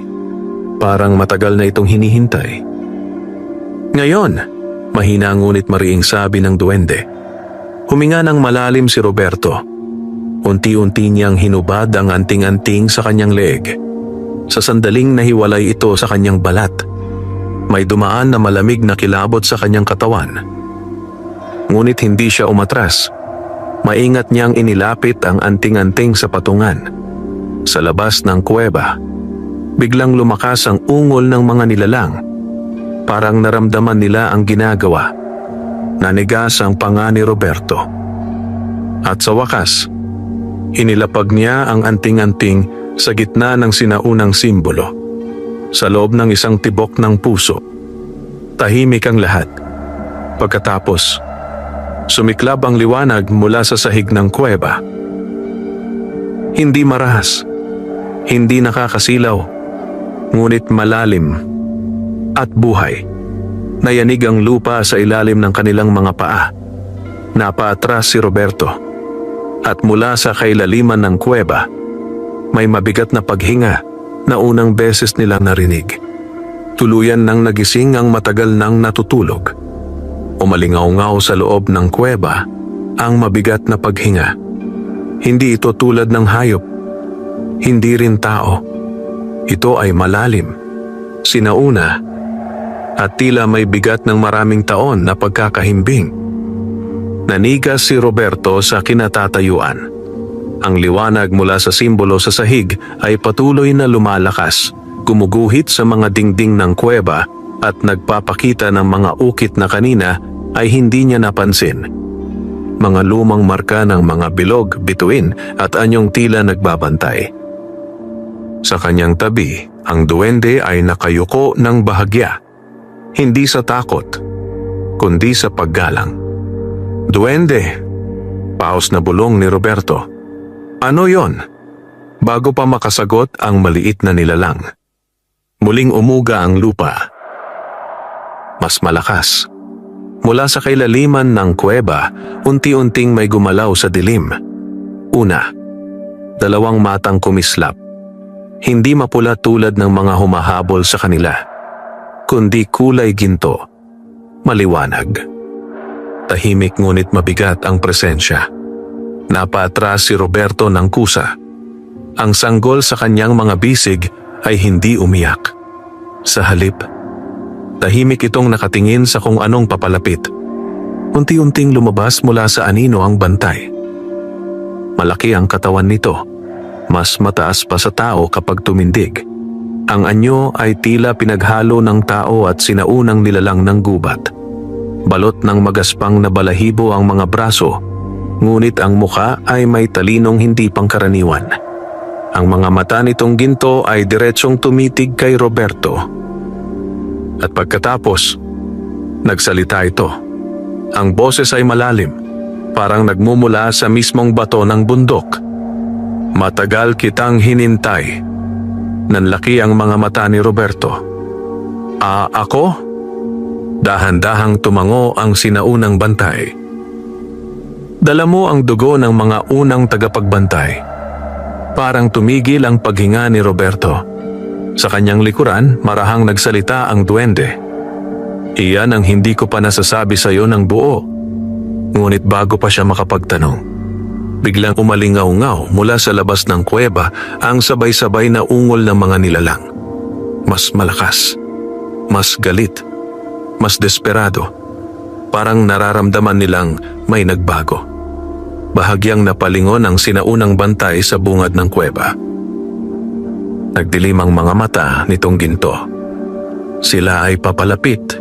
Parang matagal na itong hinihintay. Ngayon, mahina ngunit mariing sabi ng duwende. Huminga ng malalim si Roberto. Unti-unti niyang hinubad ang anting-anting sa kanyang leeg. Sa sandaling nahiwalay ito sa kanyang balat. May dumaan na malamig na kilabot sa kanyang katawan. Ngunit hindi siya umatras. Maingat niyang inilapit ang anting-anting sa patungan. Sa labas ng kuweba, biglang lumakas ang ungol ng mga nilalang. Parang naramdaman nila ang ginagawa. Nanigas ang panga ni Roberto. At sa wakas, inilapag niya ang anting-anting sa gitna ng sinaunang simbolo. Sa loob ng isang tibok ng puso. Tahimik ang lahat. Pagkatapos, sumiklab ang liwanag mula sa sahig ng kuweba. Hindi marahas, hindi nakakasilaw, ngunit malalim at buhay. Nayanig ang lupa sa ilalim ng kanilang mga paa. Napaatras si Roberto. At mula sa kailaliman ng kuweba, may mabigat na paghinga na unang beses nilang narinig. Tuluyan nang nagising ang matagal nang natutulog. Umalingaw-ngaw sa loob ng kuweba ang mabigat na paghinga. Hindi ito tulad ng hayop. Hindi rin tao. Ito ay malalim, sinauna, at tila may bigat ng maraming taon na pagkakahimbing. Nanigas si Roberto sa kinatatayuan. Ang liwanag mula sa simbolo sa sahig ay patuloy na lumalakas, gumuguhit sa mga dingding ng kuweba at nagpapakita ng mga ukit na kanina ay hindi niya napansin. Mga lumang marka ng mga bilog, bituin at anyong tila nagbabantay. Sa kanyang tabi, ang duwende ay nakayuko ng bahagya. Hindi sa takot, kundi sa paggalang. Duwende! Paos na bulong ni Roberto. Ano yon? Bago pa makasagot ang maliit na nilalang. Muling umuga ang lupa. Mas malakas. Mula sa kailaliman ng kuweba, unti-unting may gumalaw sa dilim. Una, dalawang matang kumislap. Hindi mapula tulad ng mga humahabol sa kanila, kundi kulay ginto, maliwanag. Tahimik ngunit mabigat ang presensya. Napaatras si Roberto ng kusa. Ang sanggol sa kanyang mga bisig ay hindi umiyak. Sa halip, tahimik itong nakatingin sa kung anong papalapit. Unti-unting lumabas mula sa anino ang bantay. Malaki ang katawan nito. Mas mataas pa sa tao kapag tumindig. Ang anyo ay tila pinaghalo ng tao at sinaunang nilalang ng gubat. Balot ng magaspang na balahibo ang mga braso, ngunit ang muka ay may talinong hindi pangkaraniwan. Ang mga mata nitong ginto ay diretsyong tumitig kay Roberto. At pagkatapos, nagsalita ito. Ang boses ay malalim, parang nagmumula sa mismong bato ng bundok. Matagal kitang hinintay. Nanlaki ang mga mata ni Roberto. Ako? Dahan-dahang tumango ang sinaunang bantay. Dala mo ang dugo ng mga unang tagapagbantay. Parang tumigil ang paghinga ni Roberto. Sa kanyang likuran, marahang nagsalita ang duwende. Iyan ang hindi ko pa nasasabi sa iyo ng buo. Ngunit bago pa siya makapagtanong, biglang umalingaw-ngaw mula sa labas ng kuweba ang sabay-sabay na ungol ng mga nilalang. Mas malakas, mas galit, mas desperado. Parang nararamdaman nilang may nagbago. Bahagyang napalingon ang sinaunang bantay sa bungad ng kuweba. Nagdilim ang mga mata nitong ginto. Sila ay papalapit.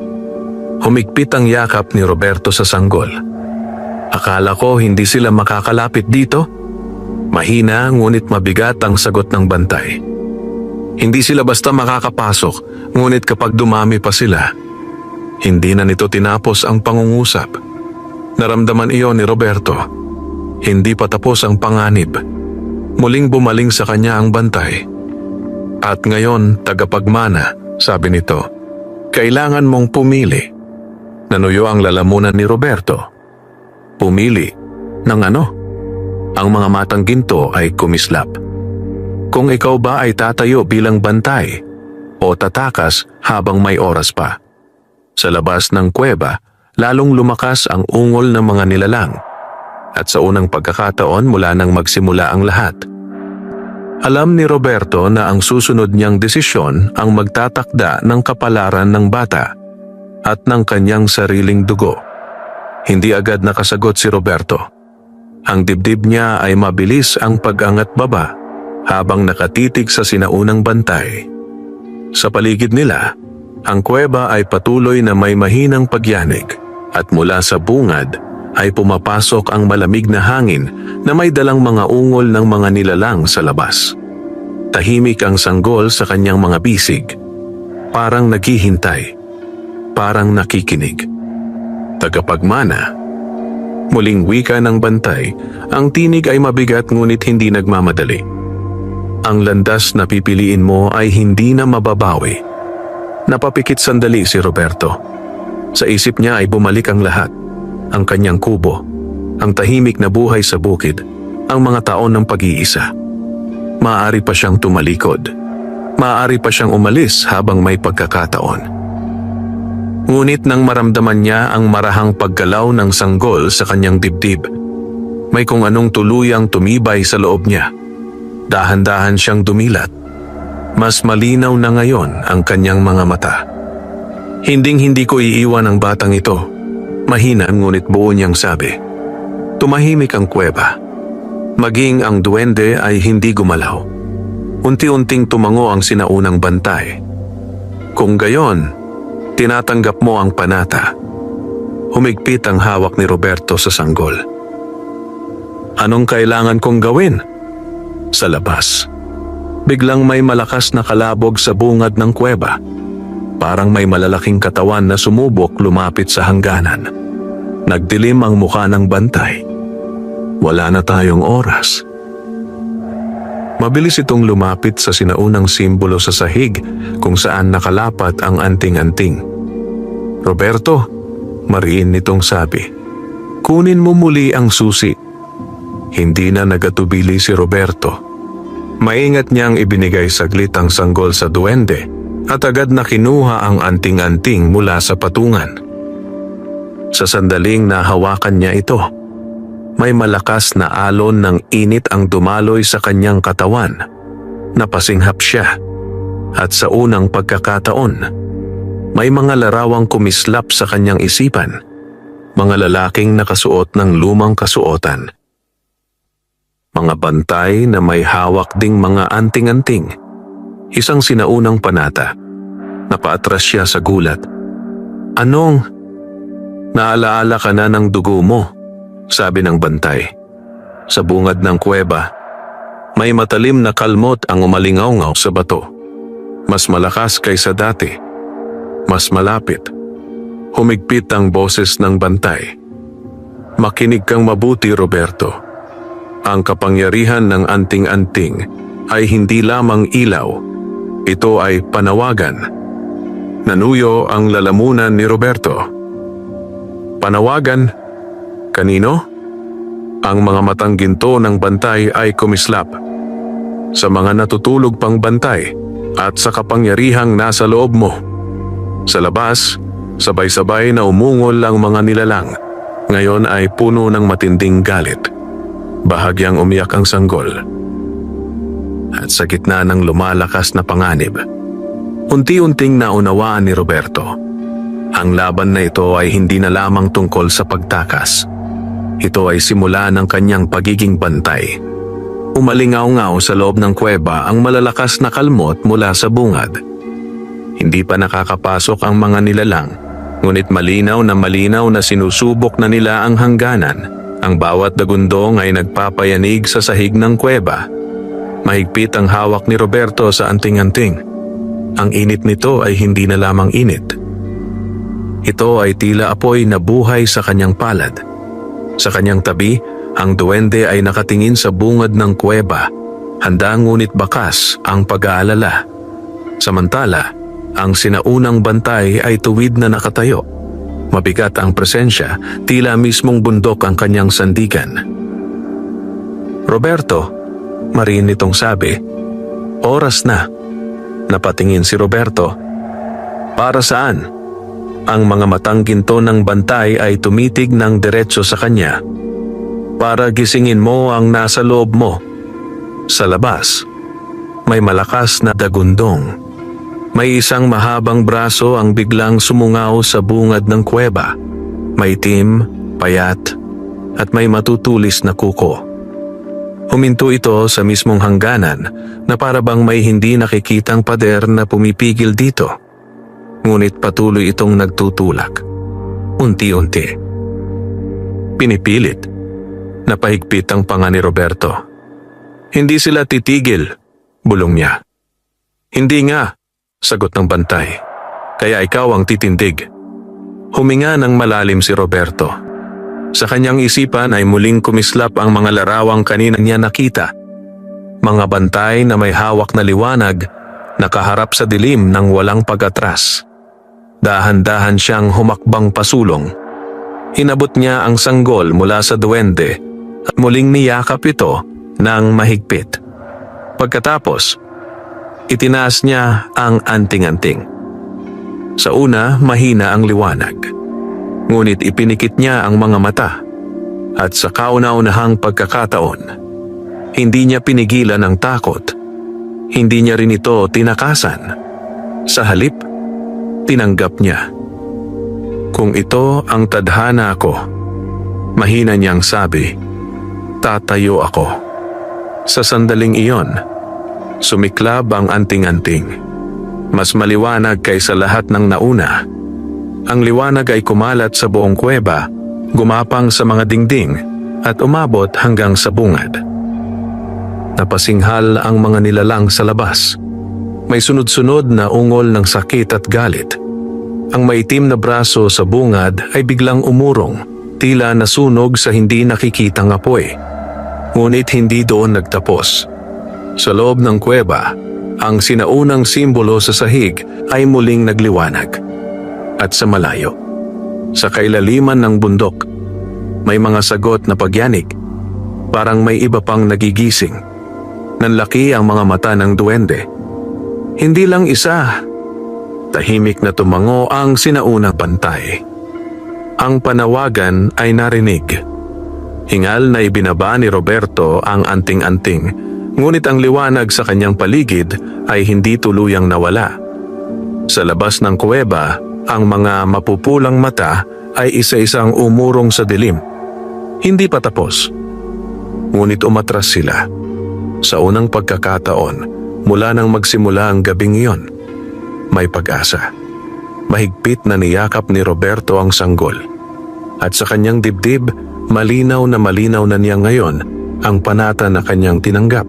Humigpit ang yakap ni Roberto sa sanggol. Akala ko hindi sila makakalapit dito. Mahina ngunit mabigat ang sagot ng bantay. Hindi sila basta makakapasok, ngunit kapag dumami pa sila, hindi na nito tinapos ang pangungusap. Naramdaman iyon ni Roberto. Hindi pa tapos ang panganib. Muling bumaling sa kanya ang bantay. At ngayon, tagapagmana, sabi nito, kailangan mong pumili. Nanuyo ang lalamunan ni Roberto. Pumili ng ano? Ang mga matang ginto ay kumislap. Kung ikaw ba ay tatayo bilang bantay o tatakas habang may oras pa. Sa labas ng kuweba, lalong lumakas ang ungol ng mga nilalang. At sa unang pagkakataon mula nang magsimula ang lahat. Alam ni Roberto na ang susunod niyang desisyon ang magtatakda ng kapalaran ng bata at ng kanyang sariling dugo. Hindi agad nakasagot si Roberto. Ang dibdib niya ay mabilis ang pag-angat baba habang nakatitig sa sinaunang bantay. Sa paligid nila, ang kuweba ay patuloy na may mahinang pagyanig at mula sa bungad ay pumapasok ang malamig na hangin na may dalang mga ungol ng mga nilalang sa labas. Tahimik ang sanggol sa kanyang mga bisig, parang naghihintay, parang nakikinig. Tagapagmana. Muling wika ng bantay, ang tinig ay mabigat ngunit hindi nagmamadali. Ang landas na pipiliin mo ay hindi na mababawi. Napapikit sandali si Roberto. Sa isip niya ay bumalik ang lahat. Ang kanyang kubo, ang tahimik na buhay sa bukid, ang mga taon ng pag-iisa. Maaari pa siyang tumalikod. Maaari pa siyang umalis habang may pagkakataon. Ngunit nang maramdaman niya ang marahang paggalaw ng sanggol sa kanyang dibdib, may kung anong tuluyang tumibay sa loob niya. Dahan-dahan siyang dumilat. Mas malinaw na ngayon ang kanyang mga mata. Hinding-hindi ko iiwan ang batang ito. Mahina ngunit buo niyang sabi. Tumahimik ang kuweba. Maging ang duwende ay hindi gumalaw. Unti-unting tumango ang sinaunang bantay. Kung gayon, tinatanggap mo ang panata. Humigpit ang hawak ni Roberto sa sanggol. Anong kailangan kong gawin? Sa labas. Biglang may malakas na kalabog sa bungad ng kuweba. Parang may malalaking katawan na sumubok lumapit sa hangganan. Nagdilim ang mukha ng bantay. Wala na tayong oras. Mabilis itong lumapit sa sinaunang simbolo sa sahig kung saan nakalapat ang anting-anting. Roberto, mariin nitong sabi, kunin mo muli ang susi. Hindi na nagatubili si Roberto. Maingat niyang ibinigay saglit ang sanggol sa duwende at agad na kinuha ang anting-anting mula sa patungan. Sa sandaling nahawakan niya ito, may malakas na alon ng init ang dumaloy sa kanyang katawan. Napasinghap siya at sa unang pagkakataon, may mga larawang kumislap sa kanyang isipan, mga lalaking nakasuot ng lumang kasuotan. Mga bantay na may hawak ding mga anting-anting. Isang sinaunang panata. Napaatras siya sa gulat. Anong? Naalaala ka na ng dugo mo, sabi ng bantay. Sa bungad ng kuweba, may matalim na kalmot ang umalingaw-ngaw sa bato. Mas malakas kaysa dati. Mas malapit. Humigpit ang boses ng bantay. Makinig kang mabuti, Roberto. Ang kapangyarihan ng anting-anting ay hindi lamang ilaw. Ito ay panawagan. Nanuyo ang lalamunan ni Roberto. Panawagan? Kanino? Ang mga matang ginto ng bantay ay kumislap. Sa mga natutulog pang bantay at sa kapangyarihang nasa loob mo. Sa labas, sabay-sabay na umungol ang mga nilalang. Ngayon ay puno ng matinding galit. Bahagyang umiyak ang sanggol. At sa gitna ng lumalakas na panganib, unti-unting naunawaan ni Roberto. Ang laban na ito ay hindi na lamang tungkol sa pagtakas. Ito ay simula ng kanyang pagiging bantay. Umalingaw-ngaw sa loob ng kuweba ang malalakas na kalmot mula sa bungad. Hindi pa nakakapasok ang mga nilalang, ngunit malinaw na sinusubok na nila ang hangganan. Ang bawat dagundong ay nagpapayanig sa sahig ng kuweba. Mahigpit ang hawak ni Roberto sa anting-anting. Ang init nito ay hindi na lamang init. Ito ay tila apoy na buhay sa kanyang palad. Sa kanyang tabi, ang duwende ay nakatingin sa bungad ng kuweba, handa ngunit bakas ang pag-aalala. Samantala, ang sinaunang bantay ay tuwid na nakatayo. Mabigat ang presensya, tila mismong bundok ang kanyang sandigan. Roberto, mariin nitong sabi, oras na. Napatingin si Roberto. Para saan? Ang mga matang ginto ng bantay ay tumitig ng diretso sa kanya. Para gisingin mo ang nasa loob mo. Sa labas, may malakas na dagundong. May isang mahabang braso ang biglang sumungaw sa bungad ng kuweba. May itim, payat, at may matutulis na kuko. Huminto ito sa mismong hangganan na para bang may hindi nakikitang pader na pumipigil dito. Ngunit patuloy itong nagtutulak. Unti-unti. Pinipilit. Napahigpit ang panga ni Roberto. Hindi sila titigil, bulong niya. Hindi nga, sagot ng bantay. Kaya ikaw ang titindig. Huminga ng malalim si Roberto. Sa kanyang isipan ay muling kumislap ang mga larawang kanina niya nakita. Mga bantay na may hawak na liwanag, nakaharap sa dilim ng walang pag-atras. Dahan-dahan siyang humakbang pasulong. Inabot niya ang sanggol mula sa duwende at muling niyakap ito ng mahigpit. Pagkatapos, itinaas niya ang anting-anting. Sa una, mahina ang liwanag. Ngunit ipinikit niya ang mga mata. At sa kauna-unahang pagkakataon, hindi niya pinigilan ang takot. Hindi niya rin ito tinakasan. Sa halip, tinanggap niya. Kung ito ang tadhana ko, mahina niyang sabi, tatayo ako. Sa sandaling iyon, sumiklab ang anting-anting. Mas maliwanag kaysa lahat ng nauna. Ang liwanag ay kumalat sa buong kuweba, gumapang sa mga dingding at umabot hanggang sa bungad. Napasinghal ang mga nilalang sa labas. May sunod-sunod na ungol ng sakit at galit. Ang maitim na braso sa bungad ay biglang umurong, tila nasunog sa hindi nakikitang apoy. Ngunit hindi doon nagtapos. Sa loob ng kuweba, ang sinaunang simbolo sa sahig ay muling nagliwanag. At sa malayo, sa kailaliman ng bundok, may mga sagot na pagyanig. Parang may iba pang nagigising. Nanlaki ang mga mata ng duwende. Hindi lang isa. Tahimik na tumango ang sinaunang bantay. Ang panawagan ay narinig. Hingal na ibinaba ni Roberto ang anting-anting, ngunit ang liwanag sa kanyang paligid ay hindi tuluyang nawala. Sa labas ng kuweba, ang mga mapupulang mata ay isa-isang umurong sa dilim. Hindi pa tapos. Ngunit umatras sila. Sa unang pagkakataon, mula nang magsimula ang gabing iyon, may pag-asa. Mahigpit na niyakap ni Roberto ang sanggol. At sa kanyang dibdib, malinaw na niya ngayon ang panata na kanyang tinanggap.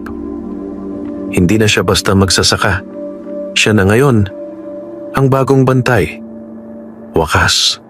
Hindi na siya basta magsasaka. Siya na ngayon ang bagong bantay. Wakas.